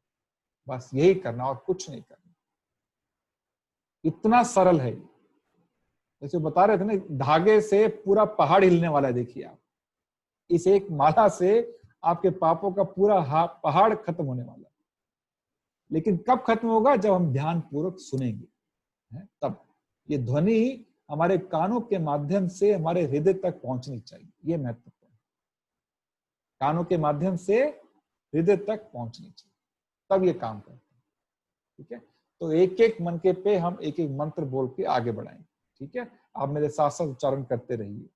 [SPEAKER 1] बस यही करना और कुछ नहीं करना। इतना सरल है। जैसे बता रहे थे ना, धागे से पूरा पहाड़ हिलने वाला है। देखिए आप, इस एक माला से आपके पापों का पूरा पहाड़ खत्म होने वाला है। लेकिन कब खत्म होगा? जब हम ध्यान पूर्वक सुनेंगे, तब। ये ध्वनि हमारे कानों के माध्यम से हमारे हृदय तक पहुंचनी चाहिए। ये महत्वपूर्ण है। कानों के माध्यम से हृदय तक पहुंचनी चाहिए, तब ये काम करता है। ठीक है, तो एक एक मनके पे हम एक एक मंत्र बोल के आगे बढ़ाएंगे। ठीक है, आप मेरे साथ साथ उच्चारण करते रहिए।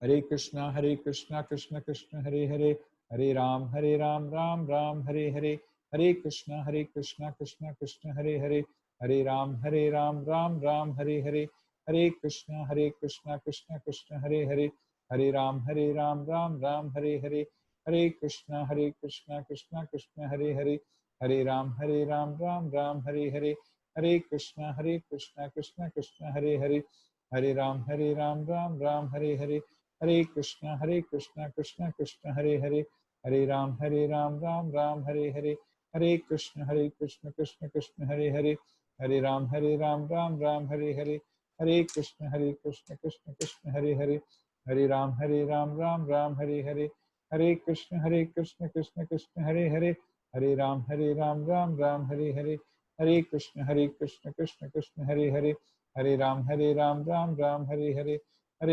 [SPEAKER 1] हरे कृष्णा कृष्ण कृष्ण हरे हरे, हरे राम राम राम हरे हरे, हरे कृष्णा कृष्ण कृष्ण हरे हरे, हरे राम राम राम हरे हरे, हरे कृष्णा कृष्ण कृष्ण हरे हरे, हरे राम राम राम हरे हरे, हरे कृष्णा कृष्ण कृष्ण हरे हरे, हरे राम राम राम हरे हरे, हरे कृष्णा कृष्ण कृष्ण हरे हरे, हरे राम राम राम हरे हरे, हरे कृष्णा कृष्ण कृष्ण हरे हरे, हरे राम राम राम हरे हरे, हरे कृष्ण कृष्ण कृष्ण हरे हरे, हरे राम राम राम हरे हरे, हरे कृष्ण कृष्ण कृष्ण हरे हरे, हरे राम राम राम हरे हरे, हरे कृष्ण कृष्ण कृष्ण हरे हरे, हरे राम राम राम हरे हरे, हरे कृष्ण कृष्ण कृष्ण हरे हरे, हरे राम राम राम हरे हरे, हरे कृष्ण कृष्ण कृष्ण हरे हरे, हरे राम राम राम हरे हरे, हरे कृष्ण कृष्ण कृष्ण हरे हरे, हरे राम राम राम हरे हरे,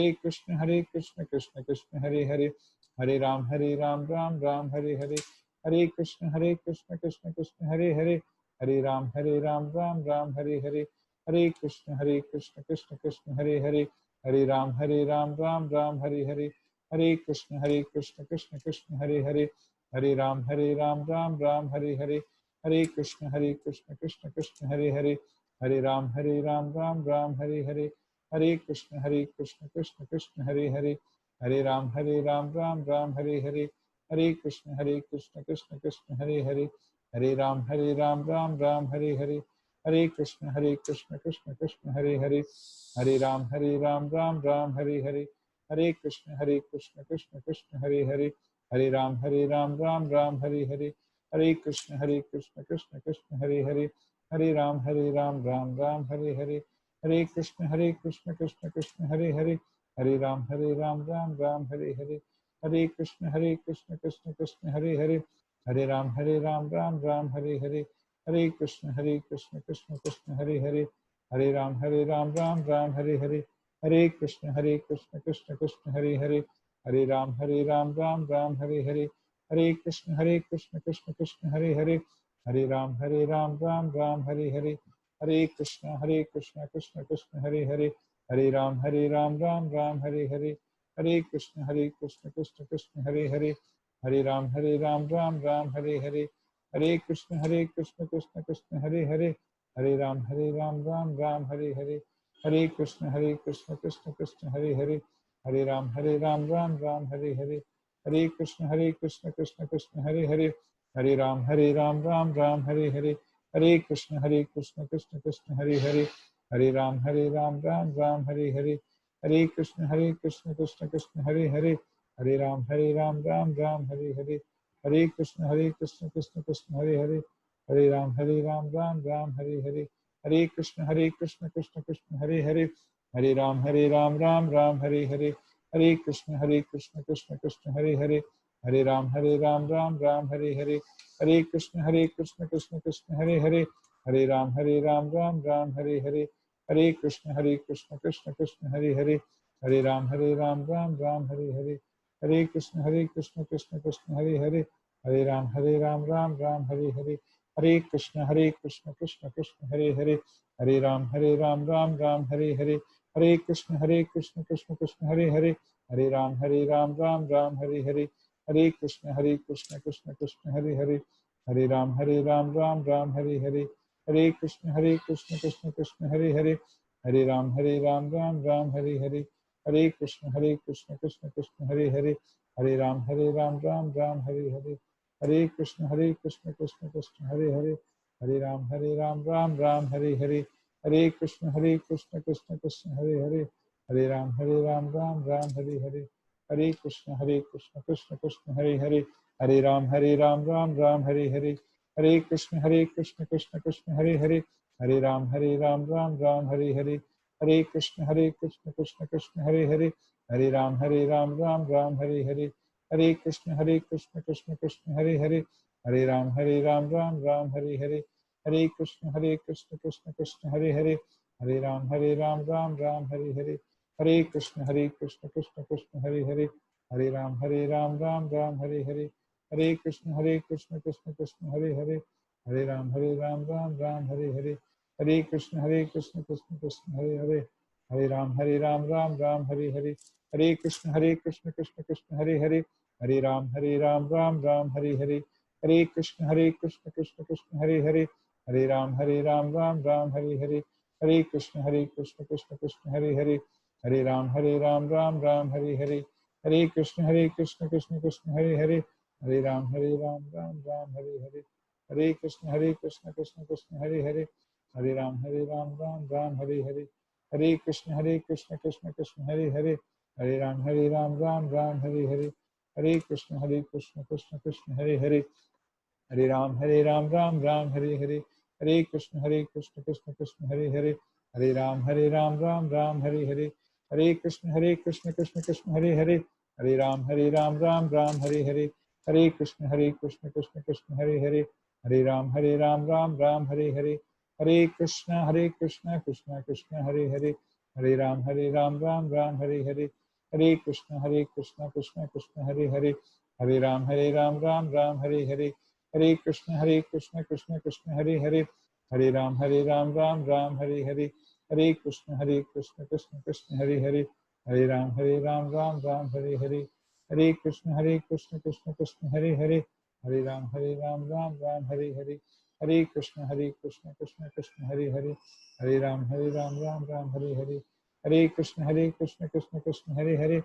[SPEAKER 1] हरे कृष्ण कृष्ण कृष्ण हरे हरे, हरे राम राम राम हरे हरे, हरे कृष्ण कृष्ण कृष्ण हरे हरे, हरे राम राम राम हरे हरे, हरे कृष्ण कृष्ण कृष्ण हरे हरे, हरे राम राम राम हरे हरे, हरे कृष्ण कृष्ण कृष्ण हरे हरे, हरे राम राम राम हरे हरे, हरे कृष्ण कृष्ण कृष्ण हरे हरे, हरे राम राम राम हरे हरे, हरे कृष्ण कृष्ण कृष्ण हरे हरे, हरे राम राम राम हरे हरे, हरे कृष्ण कृष्ण कृष्ण हरे हरे, हरे राम राम राम हरे हरे, हरे कृष्ण कृष्ण कृष्ण हरे हरे, हरे राम राम राम हरे हरे, हरे कृष्ण कृष्ण कृष्ण हरे हरे, हरे राम राम राम हरे हरे, हरे कृष्ण कृष्ण कृष्ण हरे हरे, हरे राम राम राम हरे हरे, हरे कृष्ण कृष्ण कृष्ण हरे हरे, हरे राम राम राम हरे हरे, हरे कृष्ण कृष्ण कृष्ण हरे हरे, हरे राम राम राम हरे हरे, हरे कृष्ण कृष्ण कृष्ण हरे हरे, हरे राम राम राम हरे हरे, हरे कृष्ण कृष्ण कृष्ण हरे हरे, हरे राम राम राम हरे हरे, हरे कृष्ण कृष्ण कृष्ण हरे हरे, हरे राम राम राम हरे हरे, हरे कृष्ण कृष्ण कृष्ण हरे हरे, हरे राम राम राम हरे हरे, हरे कृष्ण कृष्ण कृष्ण हरे हरे, हरे राम राम राम हरे हरे, हरे कृष्ण कृष्ण कृष्ण हरे हरे, हरे राम राम राम हरे हरे, हरे कृष्ण कृष्ण कृष्ण हरे हरे, हरे राम राम राम हरे हरे, हरे कृष्ण कृष्ण कृष्ण हरे हरे, हरे राम राम राम हरे हरे, हरे कृष्ण कृष्ण कृष्ण हरे हरे, हरे राम राम राम हरे हरे, हरे कृष्ण कृष्ण कृष्ण हरे हरे, हरे राम राम राम हरे हरे, हरे कृष्ण कृष्ण कृष्ण हरे हरे, हरे राम राम राम हरे हरे, हरे कृष्ण कृष्ण कृष्ण हरे हरे, हरे राम राम राम हरे हरे, हरे कृष्ण कृष्ण कृष्ण हरे हरे, हरे राम राम राम हरे हरे, हरे कृष्ण कृष्ण कृष्ण हरे हरे, हरे राम राम राम हरे हरे, हरे कृष्ण कृष्ण कृष्ण हरे हरे, हरे राम राम राम हरे हरे, हरे कृष्ण कृष्ण कृष्ण हरे हरे, हरे राम राम राम हरे हरे, हरे कृष्ण कृष्ण कृष्ण हरे हरे, हरे राम राम राम हरे हरे, हरे कृष्ण कृष्ण कृष्ण हरे हरे, हरे राम राम राम हरे हरे, हरे कृष्ण कृष्ण कृष्ण हरे हरे, हरे राम राम राम हरे हरे, हरे कृष्ण कृष्ण कृष्ण हरे हरे, हरे राम राम राम हरे हरे, हरे कृष्ण कृष्ण कृष्ण हरे हरे, हरे राम राम राम हरे हरे, हरे कृष्ण कृष्ण कृष्ण हरे हरे, हरे राम राम राम हरे हरे, हरे कृष्ण कृष्ण कृष्ण हरे हरे, हरे राम राम राम हरे हरे, हरे कृष्ण कृष्ण कृष्ण हरे हरे, हरे राम राम राम हरे हरे, हरे कृष्ण कृष्ण कृष्ण हरे हरे, हरे राम राम राम हरे हरे, हरे कृष्ण कृष्ण कृष्ण हरे हरे, हरे राम राम राम हरे हरे, हरे कृष्ण कृष्ण कृष्ण हरे हरे, हरे राम राम राम हरे हरे, हरे कृष्ण कृष्ण कृष्ण हरे हरे, हरे राम राम राम हरे हरे, हरे कृष्ण कृष्ण कृष्ण हरे हरे, हरे राम राम राम हरे हरे, हरे कृष्ण कृष्ण कृष्ण हरे हरे, हरे राम राम राम हरे हरे, हरे कृष्ण कृष्ण कृष्ण हरे हरे, हरे राम राम राम हरे हरे, हरे कृष्ण कृष्ण कृष्ण हरे हरे, हरे राम राम राम हरे हरे, हरे कृष्ण कृष्ण कृष्ण हरे हरे, हरे राम राम राम हरे हरे, हरे कृष्ण कृष्ण कृष्ण हरे हरे, हरे राम राम राम हरे हरे, हरे कृष्ण कृष्ण कृष्ण हरे हरे, हरे राम राम राम हरे हरे, हरे कृष्ण कृष्ण कृष्ण हरे हरे, हरे राम राम राम हरे हरे, हरे कृष्ण कृष्ण कृष्ण हरे हरे, हरे राम राम राम हरे हरे, हरे कृष्ण कृष्ण कृष्ण हरे हरे, हरे राम राम राम हरे हरे, हरे कृष्ण कृष्ण कृष्ण हरे हरे, हरे राम राम राम हरे हरे, हरे कृष्ण कृष्ण कृष्ण हरे हरे, हरे राम राम राम हरे हरे, हरे कृष्ण कृष्ण कृष्ण हरे हरे, हरे राम राम राम हरे हरे, हरे कृष्ण कृष्ण कृष्ण हरे हरे, हरे राम राम राम हरे हरे, हरे कृष्ण कृष्ण कृष्ण हरे हरे, हरे राम राम राम हरे हरे, हरे कृष्ण कृष्ण कृष्ण हरे हरे, हरे राम राम राम हरे हरे, हरे कृष्ण कृष्ण कृष्ण हरे हरे, हरे राम राम राम हरे हरे, हरे कृष्ण कृष्ण कृष्ण हरे हरे, हरे राम राम राम हरे हरे, हरे कृष्ण कृष्ण कृष्ण हरे हरे, हरे राम राम राम हरे हरे, हरे कृष्ण कृष्ण कृष्ण हरे हरे, हरे राम राम राम हरे हरे, हरे कृष्ण कृष्ण कृष्ण हरे हरे,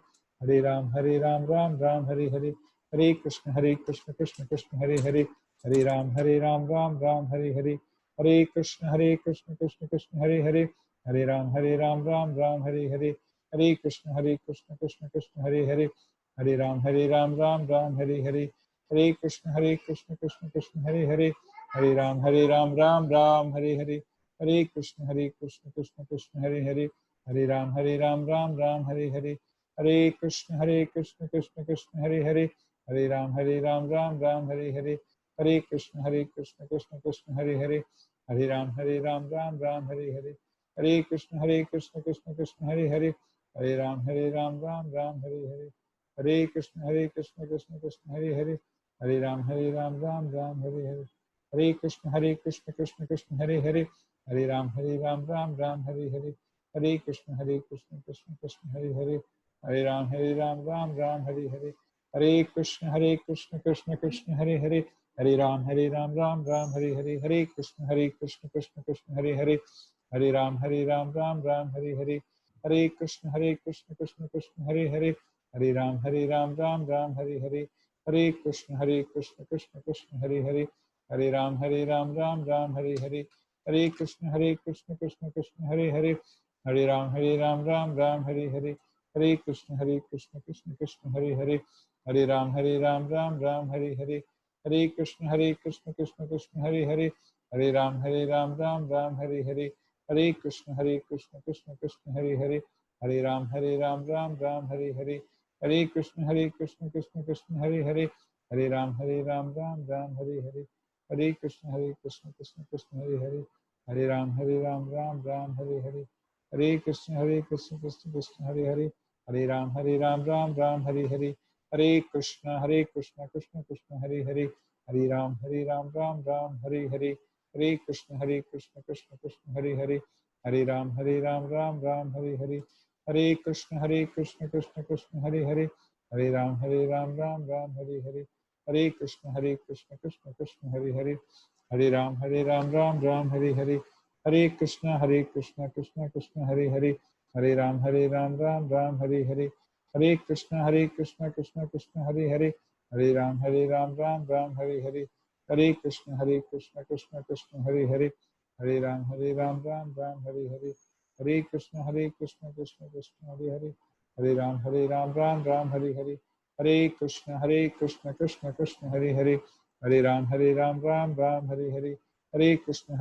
[SPEAKER 1] हरे राम राम राम हरे हरे, हरे कृष्ण कृष्ण कृष्ण हरे हरे, हरे राम राम राम हरे हरे, हरे कृष्ण कृष्ण कृष्ण हरे हरे, हरे राम राम राम हरे हरे, हरे कृष्ण कृष्ण कृष्ण हरे हरे, हरे राम राम राम हरे हरे, हरे कृष्ण कृष्ण कृष्ण हरे हरे, हरे राम राम राम हरे हरे, हरे कृष्ण कृष्ण कृष्ण हरे हरे, हरे राम राम राम हरे हरे, हरे कृष्ण कृष्ण कृष्ण हरे हरे, हरे राम राम राम हरे हरे, हरे कृष्ण कृष्ण कृष्ण हरे हरे, हरे राम राम राम हरे हरे, हरे कृष्ण कृष्ण कृष्ण हरे हरे, हरे राम राम राम हरे हरे, हरे कृष्ण कृष्ण कृष्ण हरे हरे, हरे राम राम राम हरे हरे, हरे कृष्ण कृष्ण कृष्ण हरे हरे, हरे राम राम राम हरे हरे, हरे कृष्ण कृष्ण कृष्ण हरे हरे, हरे राम राम राम हरे हरे, हरे कृष्ण कृष्ण कृष्ण हरे हरे, हरे राम राम राम हरे हरे, हरे कृष्ण कृष्ण कृष्ण हरे हरे, हरे राम राम राम हरे हरे, हरे कृष्ण कृष्ण कृष्ण हरे हरे, हरे राम राम राम हरे हरे, हरे कृष्ण कृष्ण कृष्ण हरे हरे, हरे राम राम राम हरे हरे, हरे कृष्ण कृष्ण कृष्ण हरे हरे, हरे राम राम राम हरे हरे, हरे कृष्ण कृष्ण कृष्ण हरे हरे, हरे राम राम राम हरे हरे, हरे कृष्ण कृष्ण कृष्ण हरे हरे, हरे राम राम राम हरे हरे, हरे कृष्ण कृष्ण कृष्ण हरे हरे, हरे राम राम राम हरे हरे, हरे कृष्ण कृष्ण कृष्ण हरे हरे, हरे राम राम राम हरे हरे, हरे कृष्ण कृष्ण कृष्ण हरे हरे, हरे राम राम राम हरे हरे, हरे कृष्ण कृष्ण कृष्ण हरे हरे, हरे राम राम राम हरे हरे, हरे कृष्ण कृष्ण कृष्ण हरे हरे, हरे राम राम राम हरे हरे, हरे कृष्ण कृष्ण कृष्ण हरे हरे, हरे राम राम राम हरे हरे, हरे कृष्ण कृष्ण कृष्ण हरे हरे, हरे राम राम राम हरे हरे, हरे कृष्ण कृष्ण कृष्ण हरे हरे, हरे राम राम राम हरे हरे, हरे कृष्ण कृष्ण कृष्ण हरे हरे, हरे राम राम राम हरे हरे, हरे कृष्ण कृष्ण कृष्ण हरे हरे, हरे राम राम राम हरे हरे, हरे कृष्ण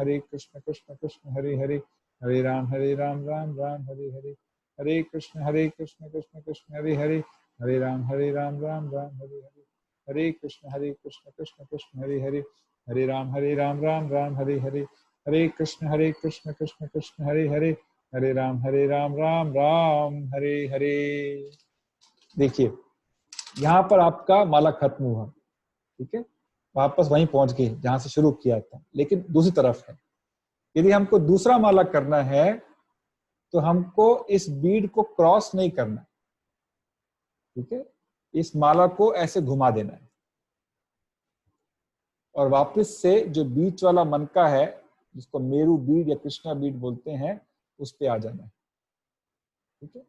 [SPEAKER 1] कृष्ण कृष्ण हरे हरे, हरे राम राम राम हरे हरे, हरे कृष्ण कृष्ण कृष्ण हरे हरे, हरे राम राम राम हरे हरे, हरे कृष्ण कृष्ण कृष्ण हरे हरे, हरे राम राम राम हरे हरे, हरे कृष्ण कृष्ण कृष्ण हरे हरे, हरे राम राम राम हरे हरे। देखिए यहाँ पर आपका माला खत्म हुआ, ठीक है, वापस वहीं पहुंच गए जहां से शुरू किया था, लेकिन दूसरी तरफ है। यदि हमको दूसरा माला करना है तो हमको इस बीड को क्रॉस नहीं करना, ठीक है, इस माला को ऐसे घुमा देना है और वापस से जो बीच वाला मनका है, जिसको मेरू बीड या कृष्णा बीड बोलते हैं, उस पे आ जाना है, ठीक है।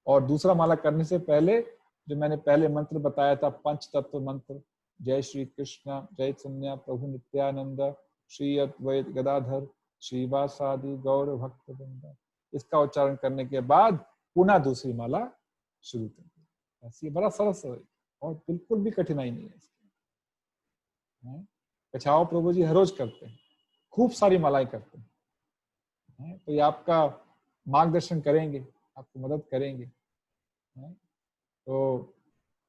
[SPEAKER 1] और दूसरा माला करने से पहले जो मैंने पहले मंत्र बताया था, पंच तत्व मंत्र, जय श्री कृष्ण जय चैतन्य प्रभु नित्यानंद श्री अद्वैत गदाधर श्रीवासादि गौर भक्त वृंद, इसका उच्चारण करने के बाद पुनः दूसरी माला शुरू कर दी। ऐसी बड़ा सरस है और बिल्कुल भी कठिनाई नहीं है इसकी। कछाओ प्रभु जी हर रोज करते हैं, खूब सारी मालाएं करते हैं, तो ये आपका मार्गदर्शन करेंगे, आपको मदद करेंगे। तो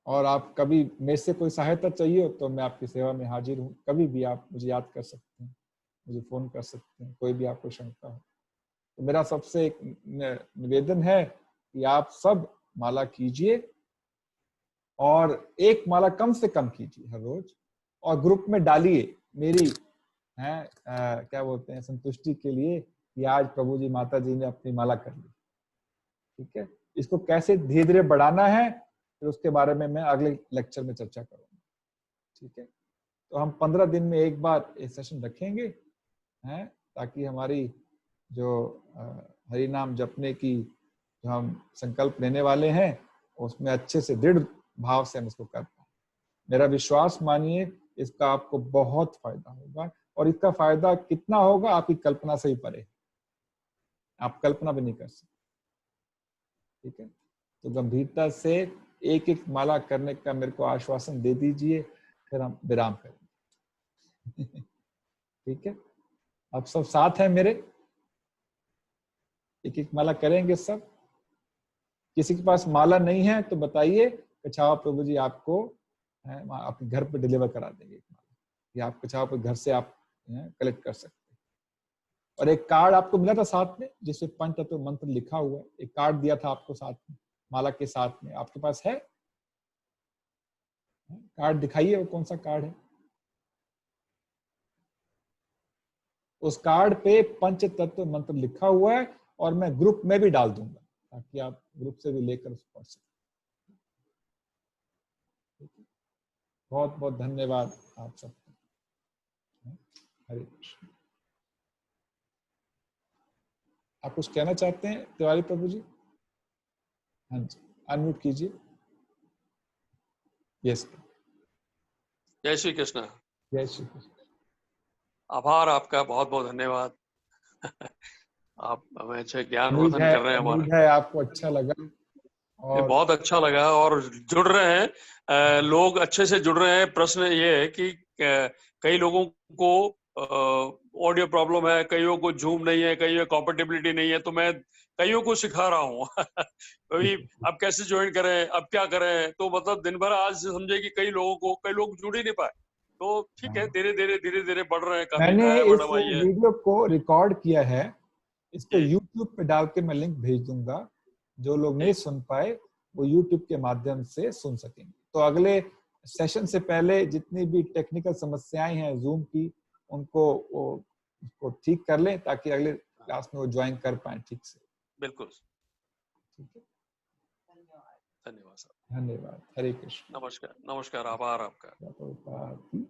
[SPEAKER 1] और आप कभी मेरे से कोई सहायता चाहिए हो तो मैं आपकी सेवा में हाजिर हूँ, कभी भी आप मुझे याद कर सकते हैं, मुझे फोन कर सकते हैं, कोई भी आपको शंका हो। तो मेरा सबसे एक निवेदन है कि आप सब माला कीजिए और एक माला कम से कम कीजिए हर रोज, और ग्रुप में डालिए मेरी क्या बोलते हैं संतुष्टि के लिए कि आज प्रभु जी माता जी ने अपनी माला कर ली, ठीक है। इसको कैसे धीरे धीरे बढ़ाना है फिर उसके बारे में मैं अगले लेक्चर में चर्चा करूंगा, ठीक है। तो हम 15 दिन में एक बार ये सेशन रखेंगे, हैं, ताकि हमारी जो हरि नाम जपने की जो हम संकल्प लेने वाले हैं उसमें अच्छे से दृढ़ भाव से हम इसको कर पाए। मेरा विश्वास मानिए इसका आपको बहुत फायदा होगा, और इसका फायदा कितना होगा आपकी कल्पना से ही परे, आप कल्पना भी नहीं कर सकते, ठीक है। तो गंभीरता से एक एक माला करने का मेरे को आश्वासन दे दीजिए, फिर हम विराम करेंगे। ठीक है, आप सब साथ हैं मेरे, एक एक माला करेंगे सब। किसी के पास माला नहीं है तो बताइए, कछावा प्रभु जी आपको अपने घर पे डिलीवर करा देंगे एक माला, या आप कछावा पे घर से आप कलेक्ट कर सकते हैं। और एक कार्ड आपको मिला था साथ में जिसमें पंचतत्व मंत्र लिखा हुआ है, एक कार्ड दिया था आपको साथ में माला के साथ में, आपके पास है कार्ड? दिखाइए वो कौन सा कार्ड है। उस कार्ड पे पंच तत्व मंत्र लिखा हुआ है और मैं ग्रुप में भी डाल दूंगा ताकि आप ग्रुप से भी लेकर उसको पढ़ सकें। बहुत बहुत धन्यवाद आप सबको। हरे कृष्ण। आप कुछ कहना चाहते हैं तिवारी प्रभु जी? हाँ जी, अनम्यूट कीजिए। यस।
[SPEAKER 5] जय श्री कृष्ण।
[SPEAKER 1] जय श्री कृष्ण।
[SPEAKER 5] आभार आपका, बहुत बहुत धन्यवाद। आप हमें अच्छे ज्ञान वर्धन कर रहे हैं हमारा।
[SPEAKER 1] उम्मीद है आपको अच्छा लगा और
[SPEAKER 5] बहुत अच्छा लगा, और जुड़ रहे हैं लोग, अच्छे से जुड़ रहे हैं। प्रश्न ये है कि कई लोगों को ऑडियो प्रॉब्लम है, कईयों को जूम नहीं है, कईयों कॉम्पेटिबिलिटी नहीं है, तो मैं कईयों को सिखा रहा हूँ। कभी अब कैसे ज्वाइन करें, अब क्या करें, तो मतलब दिन भर आज समझे कि कई लोग जुड़ ही नहीं पाए। तो ठीक है, धीरे धीरे बढ़ रहे हैं, काफी
[SPEAKER 1] मैंने
[SPEAKER 5] नया
[SPEAKER 1] इस
[SPEAKER 5] मैडम आई है।
[SPEAKER 1] वीडियो को रिकॉर्ड किया है, इसको
[SPEAKER 5] जी
[SPEAKER 1] YouTube पे डाल के मैं लिंक भेज दूंगा, जो लोग नहीं सुन पाए वो YouTube के माध्यम से सुन सकेंगे। तो अगले सेशन से पहले जितनी भी टेक्निकल समस्याएं हैं जूम की, उनको ठीक कर लें ताकि अगले क्लास में वो ज्वाइन कर पाए ठीक से।
[SPEAKER 5] बिल्कुल,
[SPEAKER 1] ठीक है,
[SPEAKER 5] धन्यवाद सर।
[SPEAKER 1] धन्यवाद। हरे कृष्ण।
[SPEAKER 5] नमस्कार, नमस्कार, आभार आपका।
[SPEAKER 1] प्रभुपाद की